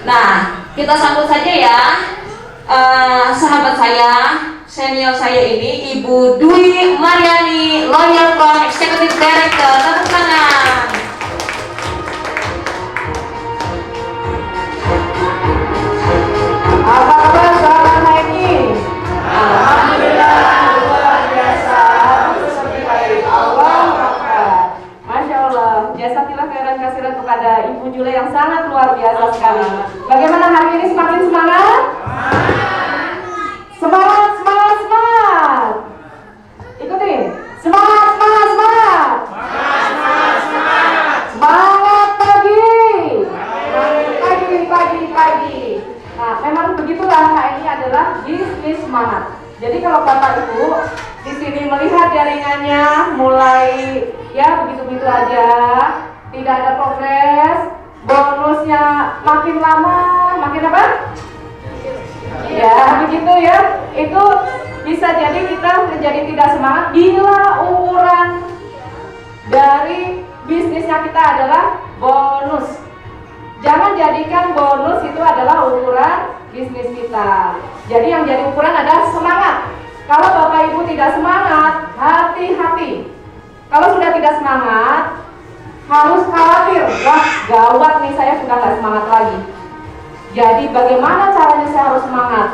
Nah, kita sambut saja ya sahabat saya, senior saya ini, Ibu Dwi Mariani, Lawyer Firm Executive Director. Tepuk tangan. Apa kabar sahabat HMI? Alhamdulillah luar biasa. Allah Akbar. Masya Allah, jasatilah khairan kasiran kepada Ibu Jule yang sangat luar biasa sekali. Bagaimana hari ini, semakin semangat? Semangat, semangat, semangat. Ikutin. Semangat, semangat, semangat. Semangat pagi. Pagi. Nah, memang begitulah HMI adalah bisnis semangat. Jadi kalau Bapak Ibu di sini melihat jaringannya mulai ya begitu-begitu aja, tidak ada progres, bonusnya makin lama, makin apa? Ya begitu ya. Itu bisa jadi kita menjadi tidak semangat bila ukuran dari bisnisnya kita adalah bonus. Jangan jadikan bonus itu adalah ukuran bisnis kita. Jadi yang jadi ukuran adalah semangat. Kalau Bapak Ibu tidak semangat, hati-hati. Kalau sudah tidak semangat, harus khawatir. Wah, gawat nih, saya sudah nggak semangat lagi. Jadi bagaimana caranya saya harus semangat?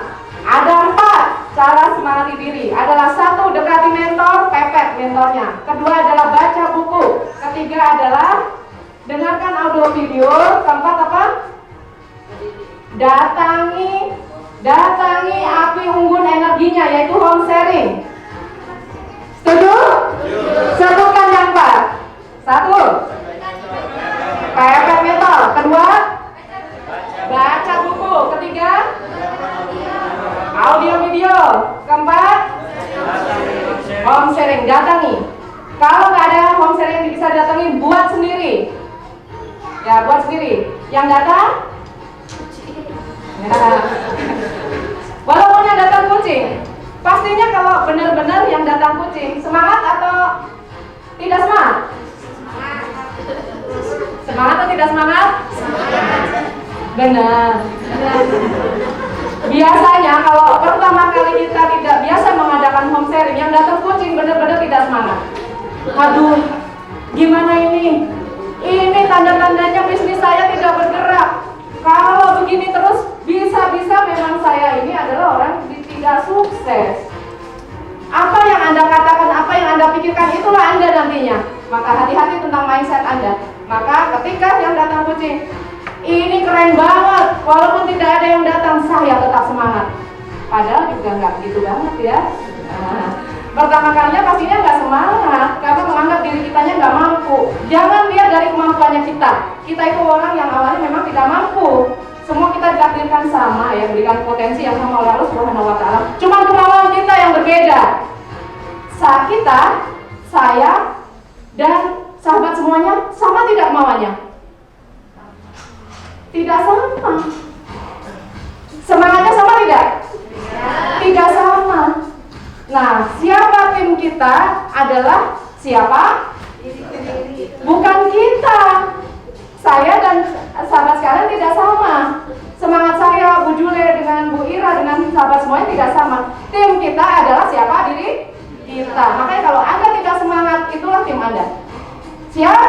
Ada 4 cara semangati diri. Adalah 1, dekati mentor, pepet mentornya. Kedua adalah baca buku. Ketiga adalah dengarkan audio video. Keempat apa? Datangi api unggun energinya, yaitu home sharing. Setuju? Sebutkan yang 4. 1, pepet mentor. Kedua, baca buku. Ketiga, audio video. Keempat, home sharing. Datangi. Kalau nggak ada home sharing yang bisa datangi, buat sendiri. Ya, buat sendiri. Yang datang? Ya. Walaupun yang datang kucing, pastinya kalau benar-benar yang datang kucing, semangat atau tidak semangat? Semangat atau tidak semangat? Benar. Biasanya kalau pertama kali kita tidak biasa mengadakan home sharing, yang datang kucing benar-benar tidak semangat. Aduh, gimana ini? Ini tanda-tandanya bisnis saya tidak bergerak. Kalau begini terus, bisa-bisa memang saya ini adalah orang yang tidak sukses. Apa yang Anda katakan, apa yang Anda pikirkan, itulah Anda nantinya. Maka hati-hati tentang mindset Anda. Maka ketika yang datang kucing, ini keren banget, walaupun tidak ada yang datang, saya tetap semangat. Padahal juga nggak begitu banget ya. Pertama kalinya pastinya nggak semangat, karena menganggap diri kitanya nggak mampu. Jangan lihat dari kemampuannya kita. Kita itu orang yang awalnya memang tidak mampu. Semua kita ditakdirkan sama ya, berikan potensi yang sama oleh Allah Subhanahu wa Ta'ala. Cuma kemauan kita yang berbeda. Saat kita, saya, dan sahabat semuanya sama tidak kemauannya? Tidak sama. Semangatnya sama tidak? Tidak sama. Nah, siapa tim kita adalah siapa? Bukan kita. Saya dan sahabat sekalian tidak sama. Semangat saya, Bu Jule dengan Bu Ira dengan sahabat semuanya tidak sama. Tim kita adalah siapa? Diri kita. Makanya kalau Anda tidak semangat, itulah tim Anda. Siap?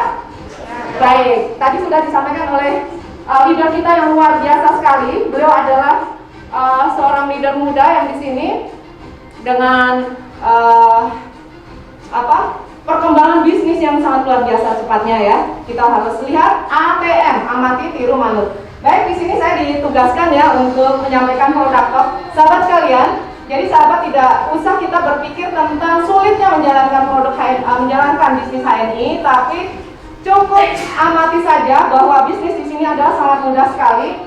Baik. Tadi sudah disampaikan oleh leader kita yang luar biasa sekali. Beliau adalah seorang leader muda yang di sini dengan perkembangan bisnis yang sangat luar biasa cepatnya ya. Kita harus lihat ATM, amati tiru manut. Baik, di sini saya ditugaskan ya untuk menyampaikan produk talk. Sahabat sekalian, jadi sahabat tidak usah kita berpikir tentang sulitnya menjalankan menjalankan bisnis HNI, tapi cukup amati saja bahwa bisnis di sini adalah sangat mudah sekali.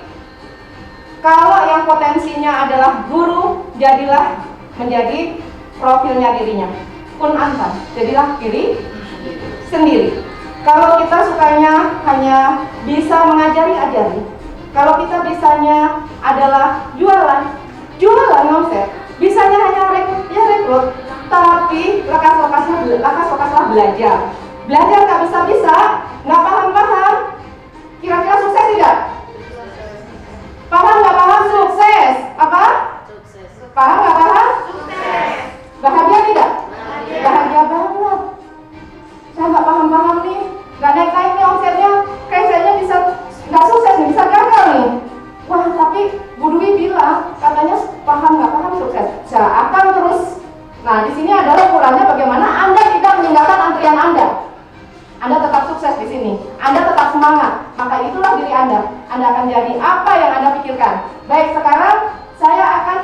Kalau yang potensinya adalah guru, jadilah menjadi profilnya dirinya. Kun anta, jadilah diri sendiri. Kalau kita sukanya hanya bisa mengajari, ajari. Kalau kita bisanya adalah jualan ngomset. Bisanya hanya rekrut, tapi lekas-lekaslah belajar. Belajar nggak bisa, nggak paham. Kira-kira sukses tidak? ini? Apa yang Anda pikirkan? Baik, sekarang saya akan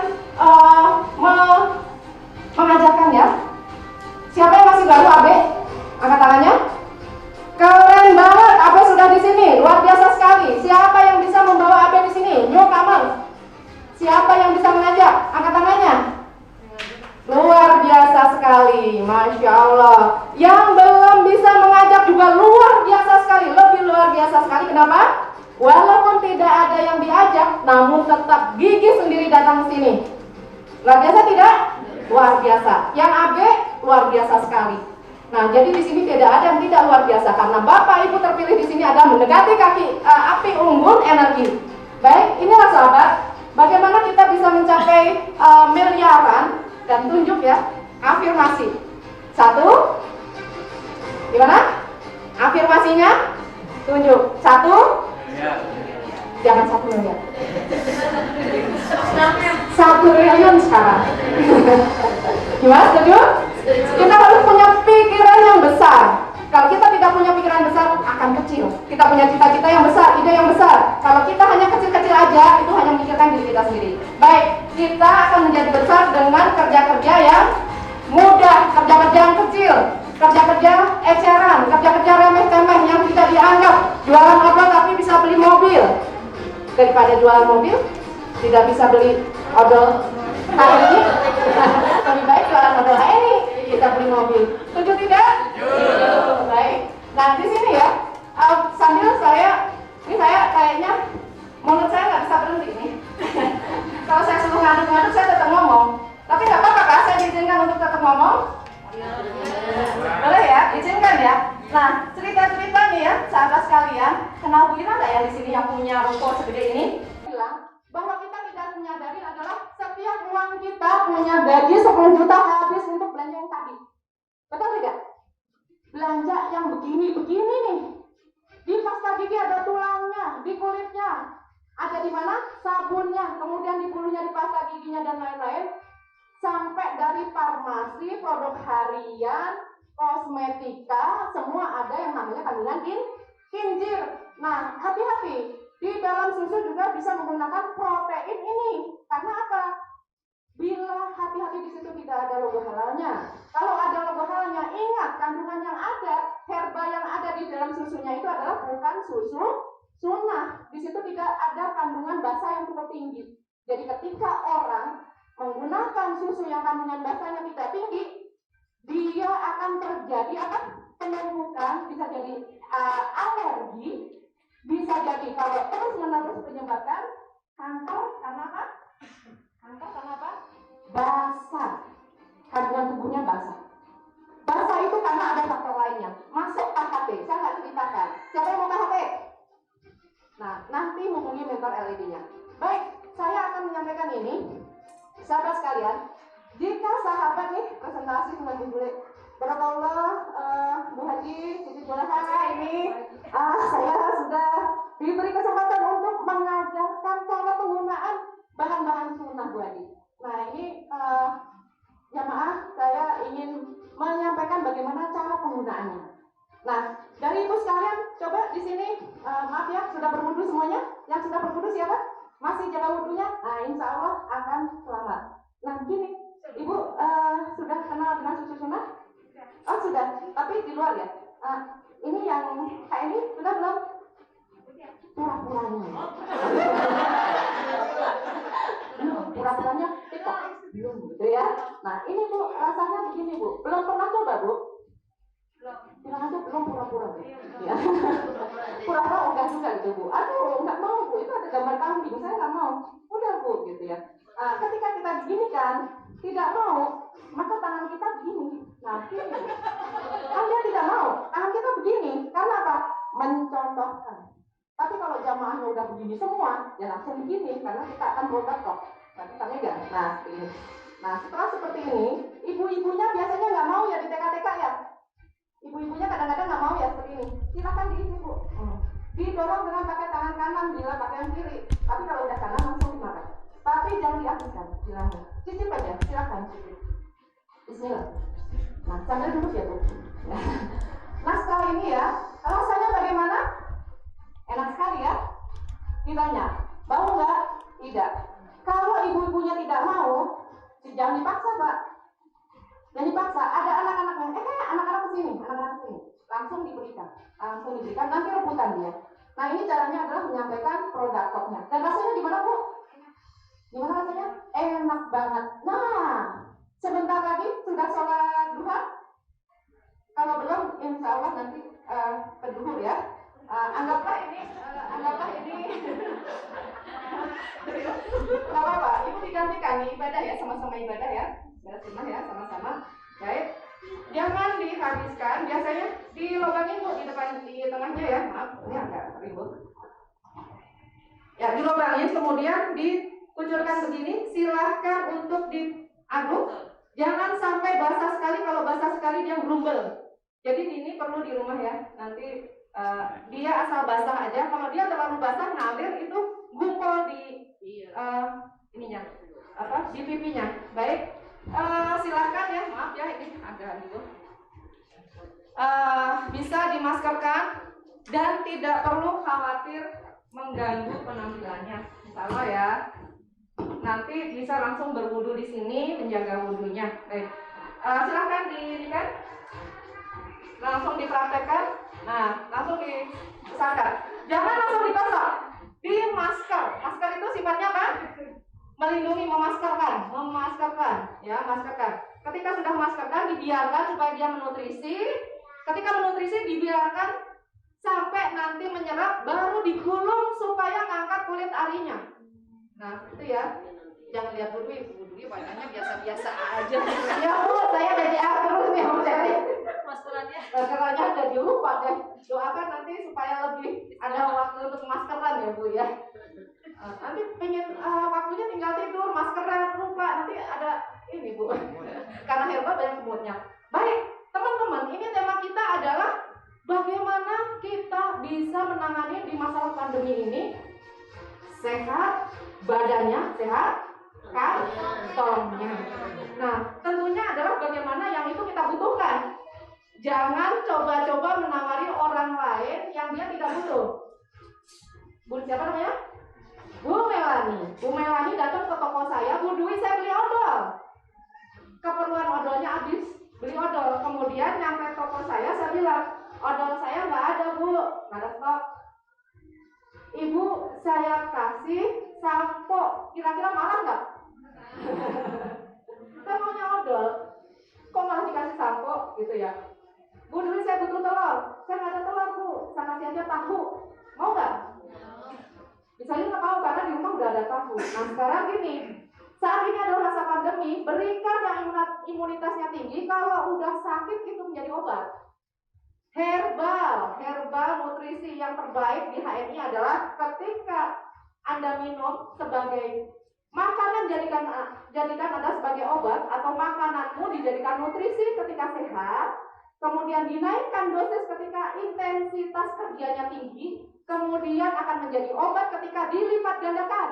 mengajarkan ya. Siapa yang masih baru AB? Angkat tangannya. Keren banget, AB sudah di sini, luar biasa sekali. Siapa yang bisa membawa AB di sini? Newcomer. Siapa yang bisa mengajak? Angkat tangannya. Luar biasa sekali, Masya Allah. Yang belum bisa mengajak juga luar biasa sekali, lebih luar biasa sekali. Kenapa? Walaupun tidak ada yang diajak, namun tetap gigih sendiri datang ke sini. Luar biasa tidak? Luar biasa. Yang AB luar biasa sekali. Nah, jadi di sini tidak ada yang tidak luar biasa karena Bapak Ibu terpilih di sini adalah mendekati api unggun energi. Baik, inilah sahabat, bagaimana kita bisa mencapai miliaran. Dan tunjuk ya, afirmasi. 1. Gimana? Afirmasinya? Tunjuk. 1. Jangan 1 miliar. 1 triliun sekarang. Gimana? Setuju? Kita harus punya pikiran yang besar. Kalau kita tidak punya pikiran besar, akan kecil. Kita punya cita-cita yang besar, ide yang besar. Kalau kita hanya kecil-kecil aja, itu hanya memikirkan diri kita sendiri. Baik, kita akan menjadi besar dengan kerja-kerja yang mudah, kerja-kerja yang kecil, kerja-kerja eceran, kerja-kerja remeh-temeh yang tidak dianggap. Jualan odol tapi bisa beli mobil. Daripada jualan mobil, tidak bisa beli odol hari ini, lebih baik jualan odol hari ini, kita beli mobil. Setuju tidak? Baik. Nah, di sini ya, sambil saya kayaknya mulut saya nggak bisa berhenti nih. Kalau saya suruh ngaduk-ngaduk, saya tetap ngomong. Tapi nggak apa-apa kak, saya diizinkan untuk tetap ngomong? Boleh ya, izinkan ya. Nah, cerita-cerita nih ya, sahabat sekalian, kenal Bu Ira nggak ya di sini yang punya ruko segede ini? Bilang bahwa kita tidak menyadari adalah setiap uang kita punya gaji 10 juta habis untuk belanja yang tadi. Betul tidak? Belanja yang begini-begini nih. Di pasta gigi ada tulangnya, di kulitnya. Ada di mana? Sabunnya, kemudian di bulunya, di pasta giginya dan lain-lain. Sampai dari farmasi, produk harian, kosmetika, semua ada yang namanya kandungan kinjir. Nah, hati-hati. Di dalam susu juga bisa menggunakan protein ini. Karena apa? Bila hati-hati di situ tidak ada logo halalnya. Kalau ada logo halalnya, ingat kandungan yang ada, herba yang ada di dalam susunya itu adalah bukan susu sunnah. Di situ tidak ada kandungan basa yang cukup tinggi. Jadi ketika orang menggunakan susu yang kandungan basanya tidak tinggi, dia akan terjadi penumpukan, bisa jadi alergi, bisa jadi kalau terus-menerus menyebabkan kanker karena apa? Kanker karena apa? Basah. Kandungan tubuhnya basah. Basah itu karena ada faktor lainnya. Masuk KHT, saya nggak ceritakan. Siapa yang mau KHT? Nah, nanti hubungi mentor LED-nya. Baik, saya akan menyampaikan ini. Sahabat sekalian, jika sahabat nih presentasi dengan Bu Bule, Barakallah, Bu Haji, Siti Bulaha ini, saya sudah diberi kesempatan untuk mengajarkan cara penggunaan bahan-bahan sunnah Bu Haji. Nah ini jamaah, saya ingin menyampaikan bagaimana cara penggunaannya. Nah, dari ibu sekalian, coba di sini, maaf ya, sudah berwudu semuanya? Yang sudah berwudu siapa? Masih jaga wudunya? Nah, insya Allah akan selamat. Nah, gini, ibu sudah kenal dengan susu sunnah? Oh sudah, tapi di luar ya. Ini yang kayak ini sudah belum? Pura-puranya. Pura-puranya belum gitu ya. Nah, ini Bu, rasanya begini Bu. Belum pernah coba Bu? Bilang aja belum pura-pura Bu. Ya. Pura-pura enggak juga gitu Bu. Aduh, enggak mau Bu. Itu ada gambar kambing, saya enggak mau. Udah Bu gitu ya. Ketika kita begini kan, tidak mau, maka tangan kita begini. Nah, gini. Kan dia tidak mau. Tangan kita begini. Karena apa? Mencontohkan. Tapi kalau jamaahnya udah begini semua, ya langsung begini. Karena kita akan protokol. Nah, kita megang. Nah, ini. Nah, setelah seperti ini, ibu-ibunya biasanya nggak mau ya di TK-TK ya. Ibu-ibunya kadang-kadang nggak mau ya seperti ini. Silakan diisi Bu. Didorong dengan pakai tangan kanan, bila pakai yang kiri. Tapi kalau udah kanan langsung dimakan. Tapi jangan dihabiskan, bilangnya. Cicip aja, silakan cicip. Bismillah. Nah, sambil duduk ya Bu. Nah, setelah ini ya, rasanya bagaimana? Enak sekali ya. Ditanya, Mau nggak? Tidak. Kalau ibu-ibunya tidak mau, jangan dipaksa, Pak. Jangan dipaksa. Ada anak-anaknya, anak-anak kesini, langsung diberikan, nanti rebutan dia. Nah, ini caranya adalah menyampaikan produk topnya. Dan rasanya gimana, Bu? Gimana rasanya? Enak banget. Nah, sebentar lagi sudah sholat duha. Kalau belum, insya Allah nanti ke duhur ya. Anggaplah ini nggak apa-apa, ibu digantikan nih ibadah ya, sama-sama ibadah ya, sunnah ya, sama-sama. Baik, jangan dihabiskan, biasanya dilobangin Bu di depan, di tengahnya ya, maaf ini agak ribut ya, dilobangin kemudian dikucurkan begini. Silahkan untuk diaduk, jangan sampai basah sekali. Kalau basah sekali dia gerumbel. Jadi ini perlu di rumah ya, nanti dia asal basah aja. Kalau dia terlalu basah ngalir, itu gumpal di ininya, di pipinya. Baik, silahkan ya, maaf ya ini agak ribut. Bisa dimaskerkan dan tidak perlu khawatir mengganggu penampilannya. Misalnya ya, nanti bisa langsung berwudu di sini, menjaga wudunya. Baik, silahkan kan langsung dipraktekkan. Nah, langsung disangkat. Jangan langsung dipasang. Di masker. Masker itu sifatnya apa? Melindungi, memaskerkan, ya, maskerkan. Ketika sudah maskerkan, dibiarkan supaya dia menutrisi. Ketika menutrisi, dibiarkan sampai nanti menyerap, baru digulung supaya ngangkat kulit arinya. Nah, itu ya. Jangan lihat Bu Dwi badannya biasa-biasa aja. Ya Bu, saya DJA terus nih Om Seri. Maskerannya jadi lupa deh. Doakan nanti supaya lebih ada waktu untuk maskeran ya Bu ya. Nanti pengen waktunya tinggal tidur, maskeran lupa, nanti ada ini Bu. Karena herbal banyak semutnya. Baik, teman-teman, ini tema kita adalah bagaimana kita bisa menangani di masalah pandemi ini sehat, badannya sehat, kantongnya. Nah, tentunya adalah bagaimana yang itu kita butuhkan. Jangan coba-coba menawari orang lain yang dia tidak butuh. Bu siapa namanya? Bu Melani datang ke toko saya, Bu Dwi saya beli odol. Keperluan odolnya habis, beli odol. Kemudian nyampe toko saya bilang, odol saya nggak ada Bu, nggak ada stok. Ibu saya kasih sampo, kira-kira marah nggak? Saya maunya odol, kok malah dikasih sampo gitu ya? Bu Dwi saya butuh telur, saya nggak ada telur Bu, saya kasih aja tahu, mau nggak? Misalnya nggak mau karena di rumah udah ada tahu. Nah sekarang gini, saat ini adalah masa pandemi, berikan yang imunitasnya tinggi. Kalau udah sakit itu menjadi obat. Herbal nutrisi yang terbaik di HMI adalah ketika Anda minum sebagai makanan, jadikan Anda sebagai obat, atau makananmu dijadikan nutrisi ketika sehat, kemudian dinaikkan dosis ketika intensitas kerjanya tinggi, kemudian akan menjadi obat ketika dilipat gandakan.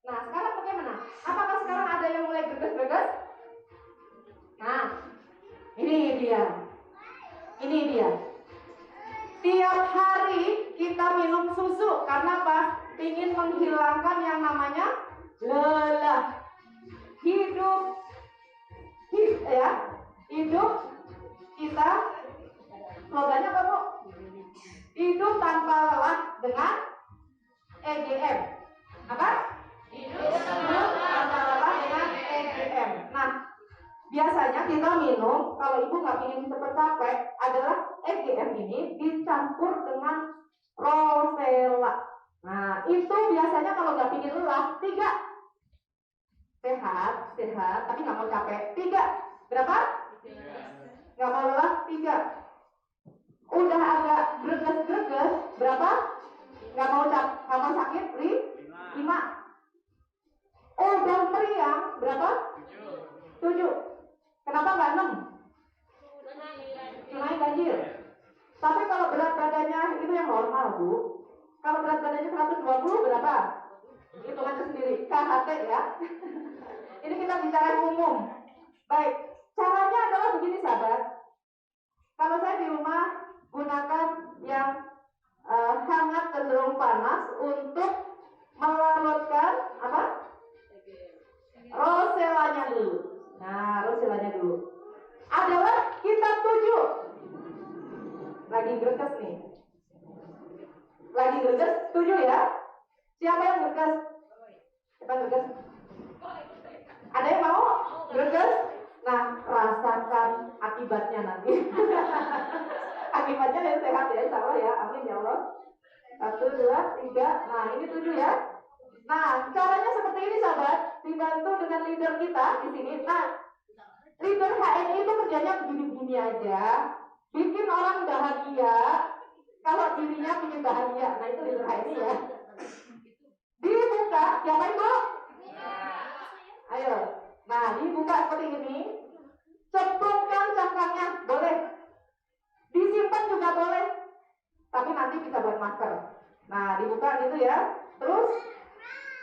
Nah, sekarang bagaimana? Apakah sekarang ada yang mulai greges-greges? Nah, ini dia. Tiap hari kita minum susu, karena apa? Ingin menghilangkan yang namanya lelah. Hidup kita, slogannya apa Bu? Hidup tanpa lelah dengan EGM. Apa? Hidup tanpa lelah dengan EGM. Nah, biasanya kita minum, kalau ibu nggak ingin cepat capek, adalah EGM ini dicampur dengan Rosella. Nah, itu biasanya kalau nggak ingin lelah, 3. Sehat, tapi nggak mau capek, 3. Berapa? 3. Nggak mau lelah, 3. Udah agak greges, berapa? Nggak mau sakit, 5. Udah meriang, berapa? 7. Kenapa nggak 6? Sungai ganjil. Tapi kalau berat badannya itu yang normal Bu. Kalau berat badannya 120 berapa? Hitungannya sendiri, KHT ya. Ini kita bicara umum. Baik, caranya adalah begini sahabat. Kalau saya di rumah gunakan yang hangat cenderung panas untuk melarutkan apa? Roselanya dulu. Nah, roselanya dulu. Adalah kitab 7. Lagi greges nih. Lagi greges 7 ya. Siapa yang greges? Siapa yang greges? Ada yang mau greges? Nah, rasakan akibatnya nanti. Akibatnya yang sehat ya, insya Allah ya. Amin ya Allah. 1, 2, 3. Nah, ini 7 ya. Nah, caranya seperti ini sahabat. Dibantu dengan leader kita di sini. Nah, leader HNI itu kerjanya begini-begini aja. Bikin orang bahagia. Kalau dirinya ingin bahagia. Nah, itu leader HNI ya. Dibuka, siapa itu? Ayo. Nah, dibuka seperti ini. Cemplungkan cangkangnya, boleh. Disimpan juga boleh. Tapi nanti bisa buat masker. Nah, dibuka gitu ya. Terus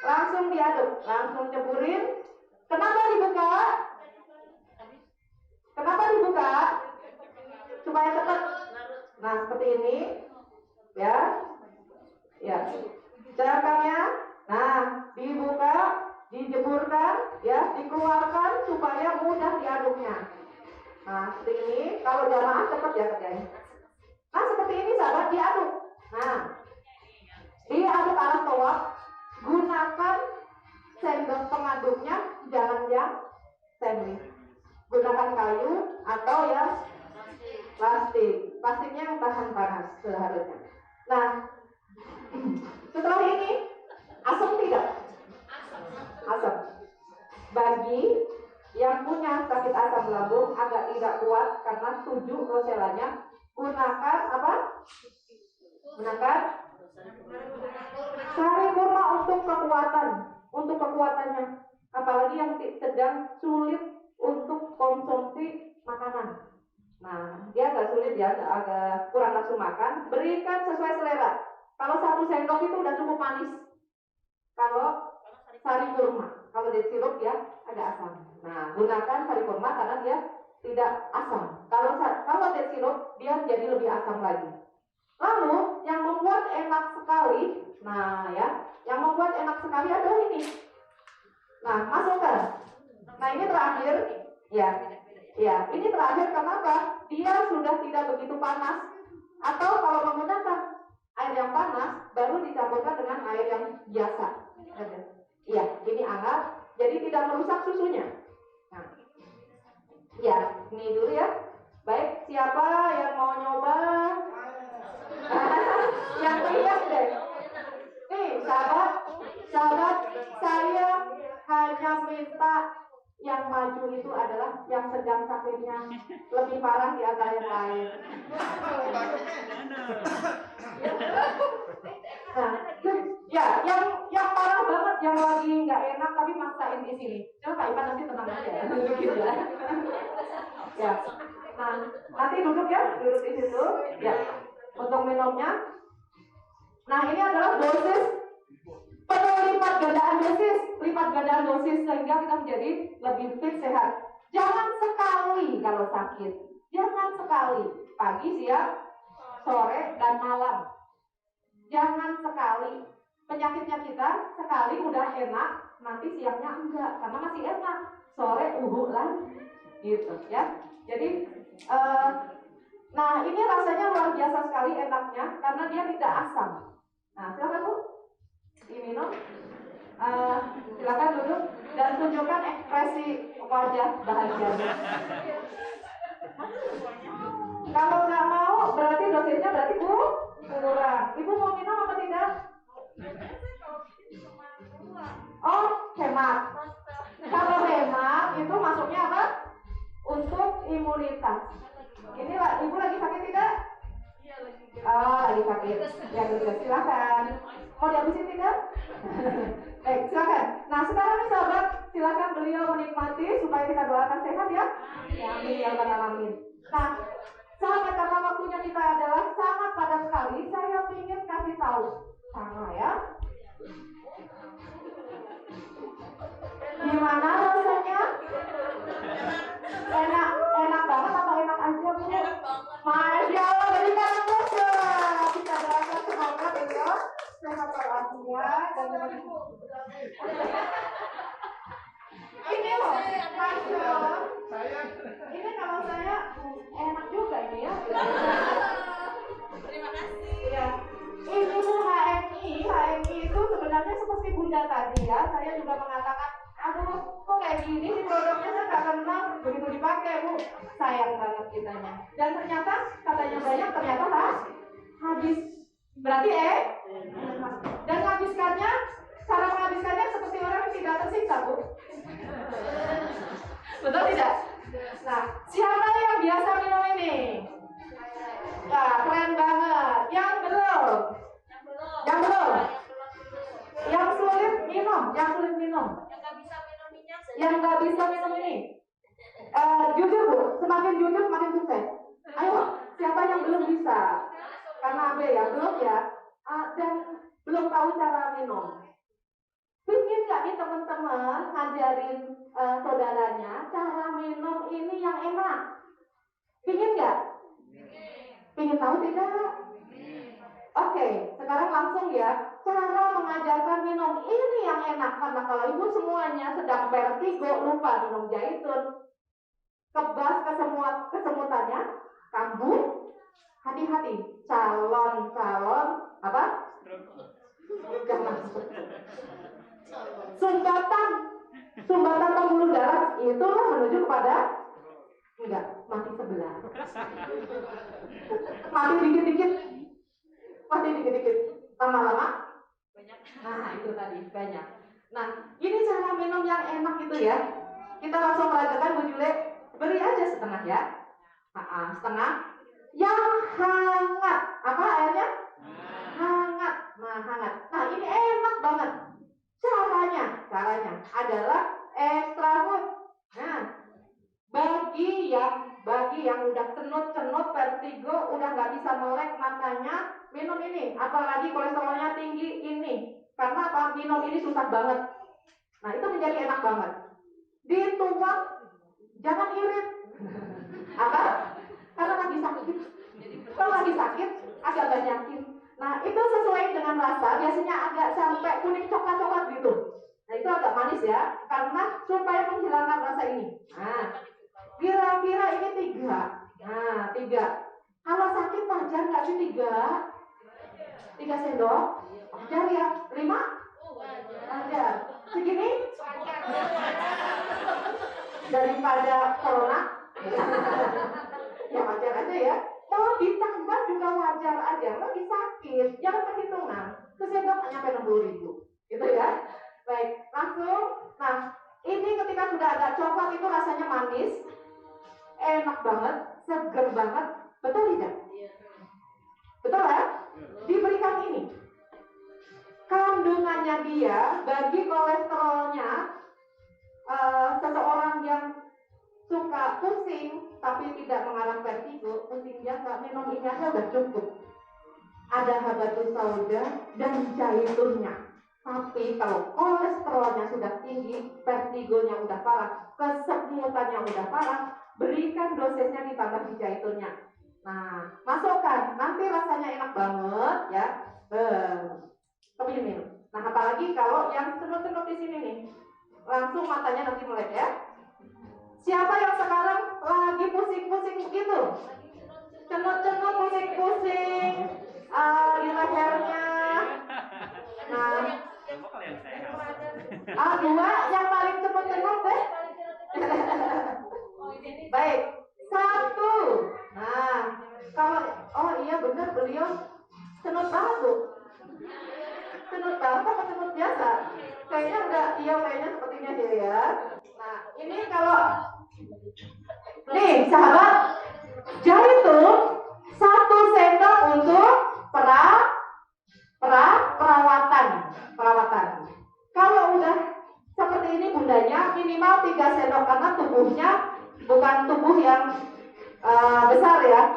langsung diaduk, langsung ceburin. Kenapa dibuka? Kenapa dibuka? Supaya cepat. Nah, seperti ini. Ya. Ya. Cangkangnya. Nah, dibuka, dijeburkan, ya, dikeluarkan supaya mudah diaduknya. Nah, seperti ini. Kalau jamaah cepat ya kerjanya. Nah, seperti ini sahabat, diaduk. Nah, diaduk ala tawaf. Gunakan sendok pengaduknya, jangan yang stainless. Gunakan kayu atau yang plastik. Plastiknya yang tahan panas seharusnya. Nah, setelah ini asam tidak? Asam. Bagi yang punya sakit asam lambung agak tidak kuat karena 7 roselanya, gunakan apa? Gunakan sari kurma untuk kekuatannya. Apalagi yang sedang sulit untuk konsumsi makanan. Nah, dia agak sulit ya, agak kurang nafsu makan. Berikan sesuai selera. Kalau 1 sendok itu udah cukup manis. Kalau sari kurma, kalau dia sirup ya agak asam. Nah, gunakan sari kurma karena dia tidak asam. Kalau dia sirup dia jadi lebih asam lagi. Lalu yang membuat enak sekali, nah ya, yang membuat enak sekali adalah ini. Nah, masukkan. Nah, ini terakhir, ya, ya, ini terakhir kenapa? Dia sudah tidak begitu panas. Atau kalau menggunakan air yang panas, baru dicampurkan dengan air yang biasa. Iya, ini hangat, jadi tidak merusak susunya. Nah, ya, ini dulu ya. Baik, siapa yang mau nyoba? Yang lihat deh. Nih, sahabat, saya hanya minta yang maju itu adalah yang sedang sakitnya lebih parah di antara yang lain. Nah, ya, yang parah banget, yang lagi nggak enak tapi maksain di sini. Coba Kak Ipan nanti tenang aja ya. Gitu ya. Ya. Nah, nanti duduk ya, duduk di situ. Ya. Untuk minumnya. Nah, ini adalah dosis penelipat gandaan dosis, lipat gandaan dosis sehingga kita menjadi lebih fit, sehat. Jangan sekali kalau sakit. Jangan sekali pagi, siang, sore, dan malam. Jangan sekali. Penyakitnya kita sekali udah enak, nanti siangnya enggak karena masih enak. Sore lah, gitu ya. Jadi nah, ini rasanya luar biasa sekali enaknya karena dia tidak asam. Nah, silakan Bu, diminum. Silakan duduk dan tunjukkan ekspresi wajah bahagianya. Kalau nggak mau, berarti dosisnya berarti Bu kurang. Ibu mau minum apa tidak? Oh, hemat. Kalau hemat itu masuknya apa? Untuk imunitas. Ini lah, Ibu lagi sakit tidak? Oh, lagi sakit. Ya, silakan. Mau dihabisin tidak? Baik, silakan. Nah, sekarang nih sahabat, silakan beliau menikmati supaya kita doakan sehat ya. Amin ya rabbal alamin. Nah, sahabat, karena waktunya kita adalah sangat padat sekali, saya ingin kasih tahu sama ya. Gimana rasanya? Enak banget atau enak aja Bu? Masya Allah, berikan tepuk. Bisa berasa semoga beliau sehat walafiat dan Ini loh, ini kalau saya enak juga ini ya. Terima kasih. Ya, ini tuh HMI itu sebenarnya seperti Bunda tadi ya. Saya juga mengatakan, aduh, kok kayak gini sih produknya, saya nggak kenal, begitu dipakai Bu, sayang banget kitanya. Dan ternyata katanya banyak, ternyata habis. Berarti dan menghabiskannya, cara menghabiskannya seperti orang yang tidak tersiksa Bu. Betul tidak? Nah, siapa yang biasa minum ini? Nah, keren banget. Yang belum? Yang belum? Yang sulit minum, yang sulit minum. Yang nggak bisa minum ini. Jujur Bu, semakin jujur semakin sukses. Ayo, siapa yang belum bisa? Karena AB ya, belum ya. Dan belum tahu cara minum. Pingin nggak nih teman-teman ngajarin saudaranya cara minum ini yang enak? Pingin nggak? Pingin tahu tidak? Oke, sekarang langsung ya. Cara mengajarkan minum ini yang enak. Karena kalau ibu semuanya sedang vertigo, lupa minum jaitun, kebas kesemutannya, kambuh, hati-hati. Calon apa? Jangan. Sumbatan pembuluh darah itulah menuju kepada mati sebelah. Mati dikit-dikit, lama-lama banyak. Nah, itu tadi banyak. Nah, ini cara minum yang enak itu ya. Kita langsung peragakan Bu Jule, beri aja setengah ya. Setengah. Yang hangat, apa airnya? Hangat. Nah, ini enak banget. Caranya adalah extra food. Nah, bagi yang udah cenut vertigo, udah nggak bisa melek matanya, minum ini. Apalagi kolesterolnya tinggi ini. Karena apa? Minum ini susah banget. Nah, itu menjadi enak banget. Dituang, jangan irit. Apa? Karena lagi sakit. Kalau lagi sakit, agak banyakin. Nah, itu sesuai dengan rasa, biasanya agak sampai kuning coklat-coklat gitu. Nah, itu agak manis ya, karena supaya menghilangkan rasa ini. Nah, kira-kira ini 3. Nah, 3. Kalau sakit wajar nggak sih 3 sendok? Wajar ya? 5? Wajar. Segini? Daripada corona? Ya wajar aja ya. Kalau ditambah juga wajar aja, lagi sakit, jangan perhitungan. Sesendok hanya 60.000, gitu ya. Baik, langsung. Nah, ini ketika sudah agak coklat itu rasanya manis, enak banget, seger banget, betul tidak? Betul ya? Diberikan ini. Kandungannya dia bagi kolesterolnya seseorang yang suka pusing tapi tidak mengalami vertigo, pusing biasa, minum ini aja udah cukup. Ada habatus sauda dan jaitunnya. Tapi kalau kolesterolnya sudah tinggi, vertigonya udah parah, kesemutannya udah parah, berikan dosisnya ditambah di jaitunnya. Nah, masukkan, nanti rasanya enak banget ya. Kepingin. Nah, apalagi kalau yang cenut-cenut di sini nih, langsung matanya nanti melek ya. Siapa yang sekarang lagi pusing-pusing begitu? Cenut-cenut, pusing-pusing di lehernya. Nah, 2 yang paling cenut-cenut deh. Baik, 1. Nah, kalau iya benar beliau cenut banget Bu. Cenut banget apa cenut biasa? Kayaknya sepertinya dia ya. Nah, ini kalau nih sahabat, jaitun 1 sendok untuk perawatan. Kalau udah seperti ini bundanya minimal 3 sendok karena tubuhnya bukan tubuh yang besar ya.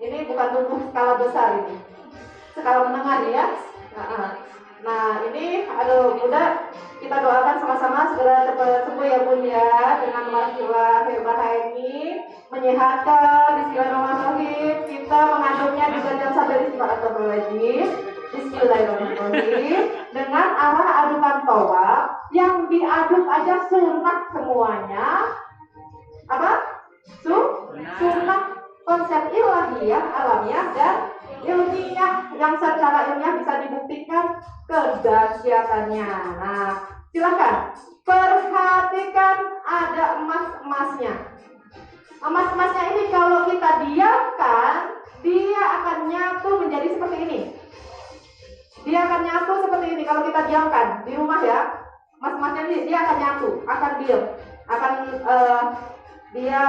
Ini bukan tubuh skala besar ini. Skala menengah ya. Nah, ini udah kita doakan sama-sama segera cepat sembuh ya Bun ya, dengan wasilah herbah ini menyehatkan. Bismillahirrahmanirrahim. Kita mengaduknya juga jangan sampai di sifat atau berwajib. Bismillahirrahmanirrahim. Dengan arah adukan tawaf, yang diaduk aja sunat semuanya. Apa? Sunat konsep ilahiyah, alamiah, dan ilmiah yang secara ilmiah bisa dibuktikan kedahsyatannya. Nah, silakan perhatikan ada emas-emasnya. Emas-emasnya ini kalau kita diamkan, dia akan nyatu menjadi seperti ini. Dia akan nyatu seperti ini kalau kita diamkan di rumah ya. Emas-emasnya ini dia akan nyatu, akan diam, akan dia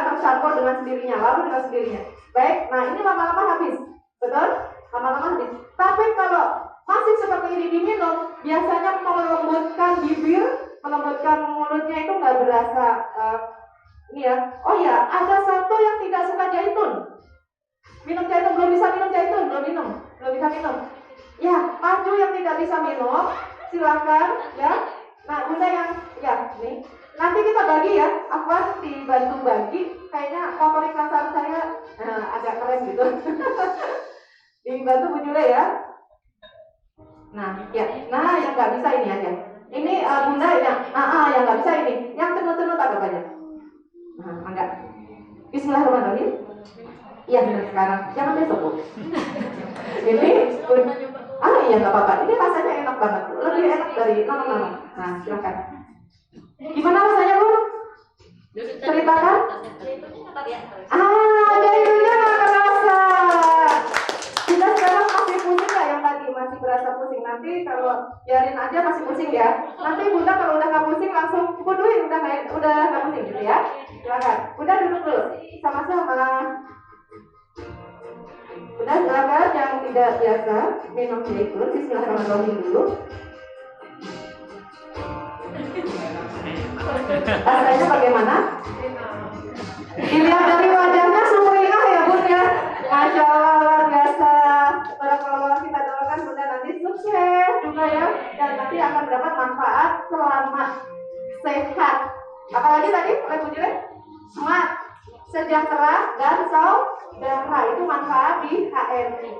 tercampur dengan sendirinya, lalu dengan sendirinya. Baik, nah ini lama-lama habis, betul? Lama-lama habis. Tapi kalau masih seperti ini diminum, biasanya melembutkan bibir, melembutkan mulutnya itu nggak berasa. Ini ya. Oh ya, ada satu yang tidak suka zaitun. Minum zaitun, belum bisa minum zaitun, belum bisa minum. Ya, maju yang tidak bisa minum, silakan ya. Nah, Bunda yang ya nih. Nanti kita bagi ya, apa dibantu bagi. Kayaknya favorit kasar saya agak keren gitu. Dibantu Bu Jule ya. Nah, ya. Nah, yang nggak bisa ini aja. Ini Bunda yang nggak bisa ini. Yang cenut-cenut agak banyak. Nah, enggak. Bismillahirrahmanirrahim. Iya, sekarang. Jangan besok, Bu. Ini iya nggak apa-apa. Ini rasanya enak banget. Lebih enak dari nama-nama. Nah, silakan. Gimana rasanya, Bu? Ceritakan. Jadinya nggak kerasa. Kita sekarang masih pusing nggak yang tadi? Masih berasa pusing. Nanti kalau biarin aja masih pusing ya. Nanti Bunda kalau udah nggak pusing langsung kuduin udah nggak pusing gitu ya. Silakan. Bunda duduk dulu. Sama-sama. Bunda silakan yang tidak biasa minum zaitun. Bismillahirrahmanirrahim dulu. Rasanya bagaimana? Dilihat dari wajahnya sumringah ya Bun ya. Masya Allah luar biasa. Kalau kita doakan Bunda nanti sukses juga ya. Dan nanti akan mendapat manfaat selamat, sehat. Apalagi tadi oleh Bu Jule? Smart, sejahtera, dan saudara. Itu manfaat di HMI.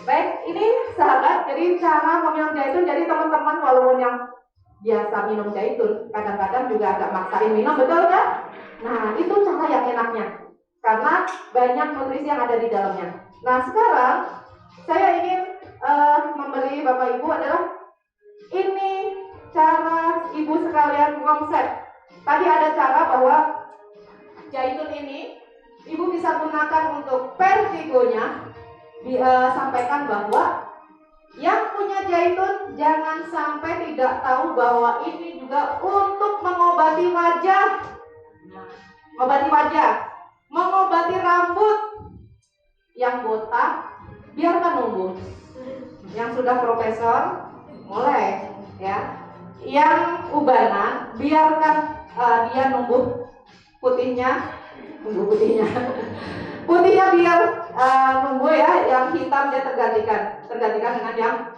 Baik, ini sahabat. Jadi cara meminum zaitun. Jadi teman-teman walaupun yang biasa minum zaitun, kadang-kadang juga agak maksain minum, betul kan? Nah, itu cara yang enaknya, karena banyak nutrisi yang ada di dalamnya. Nah, sekarang saya ingin memberi Bapak Ibu adalah ini cara Ibu sekalian konsep. Tadi ada cara bahwa zaitun ini Ibu bisa gunakan untuk vertigonya. Sampaikan bahwa yang punya zaitun jangan sampai tidak tahu bahwa ini juga untuk mengobati wajah. Mengobati rambut yang botak, biarkan numbuh. Yang sudah profesor, mulai ya. Yang ubanan, biarkan dia numbuh putihnya. Putihnya biar numbuh ya, yang hitam dia tergantikan dengan yang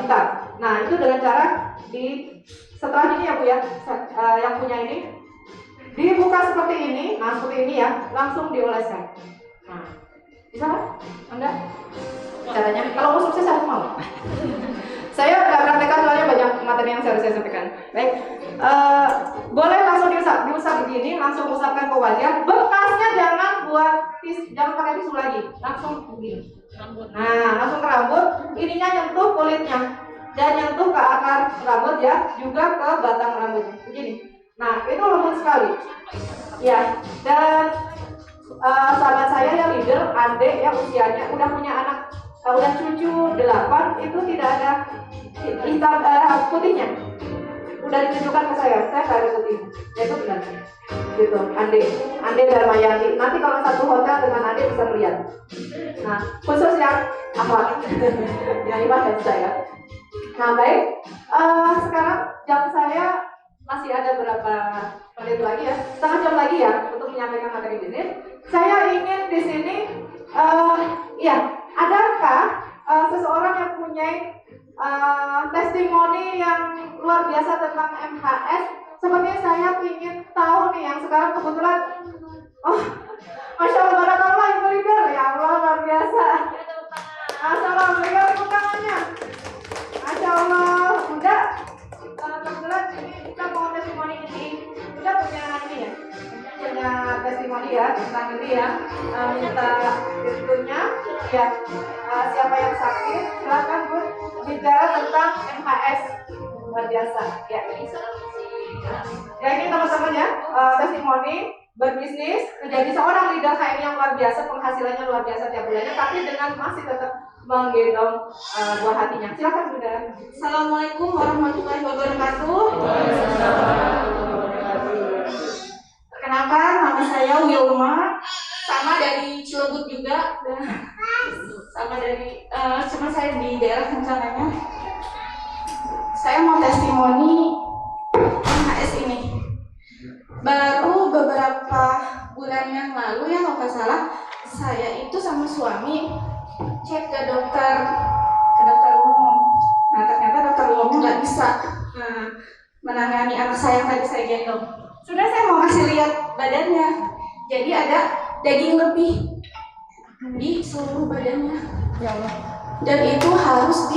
hitam. Nah, itu dengan cara setelah ini ya Bu ya, yang punya ini dibuka seperti ini. Nah, seperti ini ya, langsung dioleskan. Nah, bisa kan? Anda? Caranya, kalau mau sukses harus mau. Saya udah praktekkan soalnya banyak materi yang harus saya sampaikan. Baik, boleh langsung diusap begini, langsung usapkan ke wajah. Bekasnya jangan pakai tisu lagi, langsung begini. Nah, langsung ke rambut. Ininya nyentuh kulitnya dan nyentuh ke akar rambut ya, juga ke batang rambutnya. Begini. Nah, itu lembut sekali. Ya, dan sahabat saya yang leader, adik yang usianya udah punya anak, udah cucu 8, itu tidak ada hitam putihnya. Udah ditunjukkan ke saya nggak ada putihnya. Itu benar. Gitu, Ande Darmayanti. Nanti kalau satu hotel dengan Ande bisa melihat. Nah, khusus yang apa? Yang ibadah saya. Nah, baik. Sekarang jam saya masih ada berapa menit lagi ya? Setengah jam lagi ya untuk menyampaikan materi bisnis. Saya ingin di sini, adakah seseorang yang punya testimoni yang luar biasa tentang MHS? Sepertinya saya ingin tahu nih, yang sekarang kebetulan Oh, Masya Allah, barakallah Ibu Leader. Ya Allah, luar biasa. Assalamualaikum, tepuk tangannya. Masya Allah, udah kebetulan kita mau testimoni ini, udah punya ini ya, punya testimoni ya tentang ini ya. Minta diskunya ya. Siapa yang sakit silakan Bu bicara tentang MHS, luar biasa ya. Ya ini teman-teman ya, testimoni berbisnis menjadi seorang leader HMI yang luar biasa, penghasilannya luar biasa tiap bulannya, tapi dengan masih tetap menggendong buah hatinya. Silakan Bunda. Assalamualaikum warahmatullahi wabarakatuh. Perkenalkan, nama saya Wilma, sama dari Cilebut juga, sama dari cuma saya di daerah rencananya. Saya mau testimoni MHS ini. Baru beberapa bulan yang lalu ya kalau nggak salah, saya itu sama suami cek ke dokter umum. Nah ternyata dokter umumnya nggak bisa menangani anak saya yang tadi saya gendong. Sudah saya mau kasih lihat badannya, jadi ada daging lebih di seluruh badannya. Ya Allah. Dan itu harus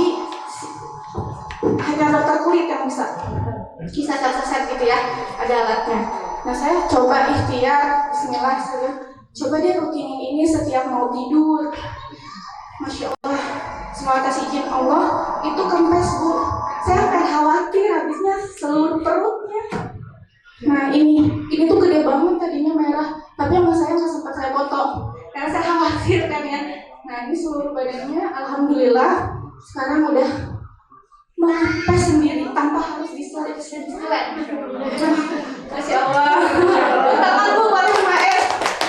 hanya dokter kulit yang bisa saset gitu ya, ada alatnya. Nah saya coba ikhtiar, Bismillah, saya coba dia rutinin ini setiap mau tidur. Masya Allah, semua atas izin Allah itu kempes Bu. Saya kan khawatir habisnya seluruh perutnya. Nah ini tuh gede banget, tadinya merah, tapi sama saya nggak sempat saya foto karena saya khawatir kan ya. Nah ini seluruh badannya alhamdulillah sekarang udah mengempes sendiri tanpa harus diselet. Masya Allah. Tangan Bu buat MHS.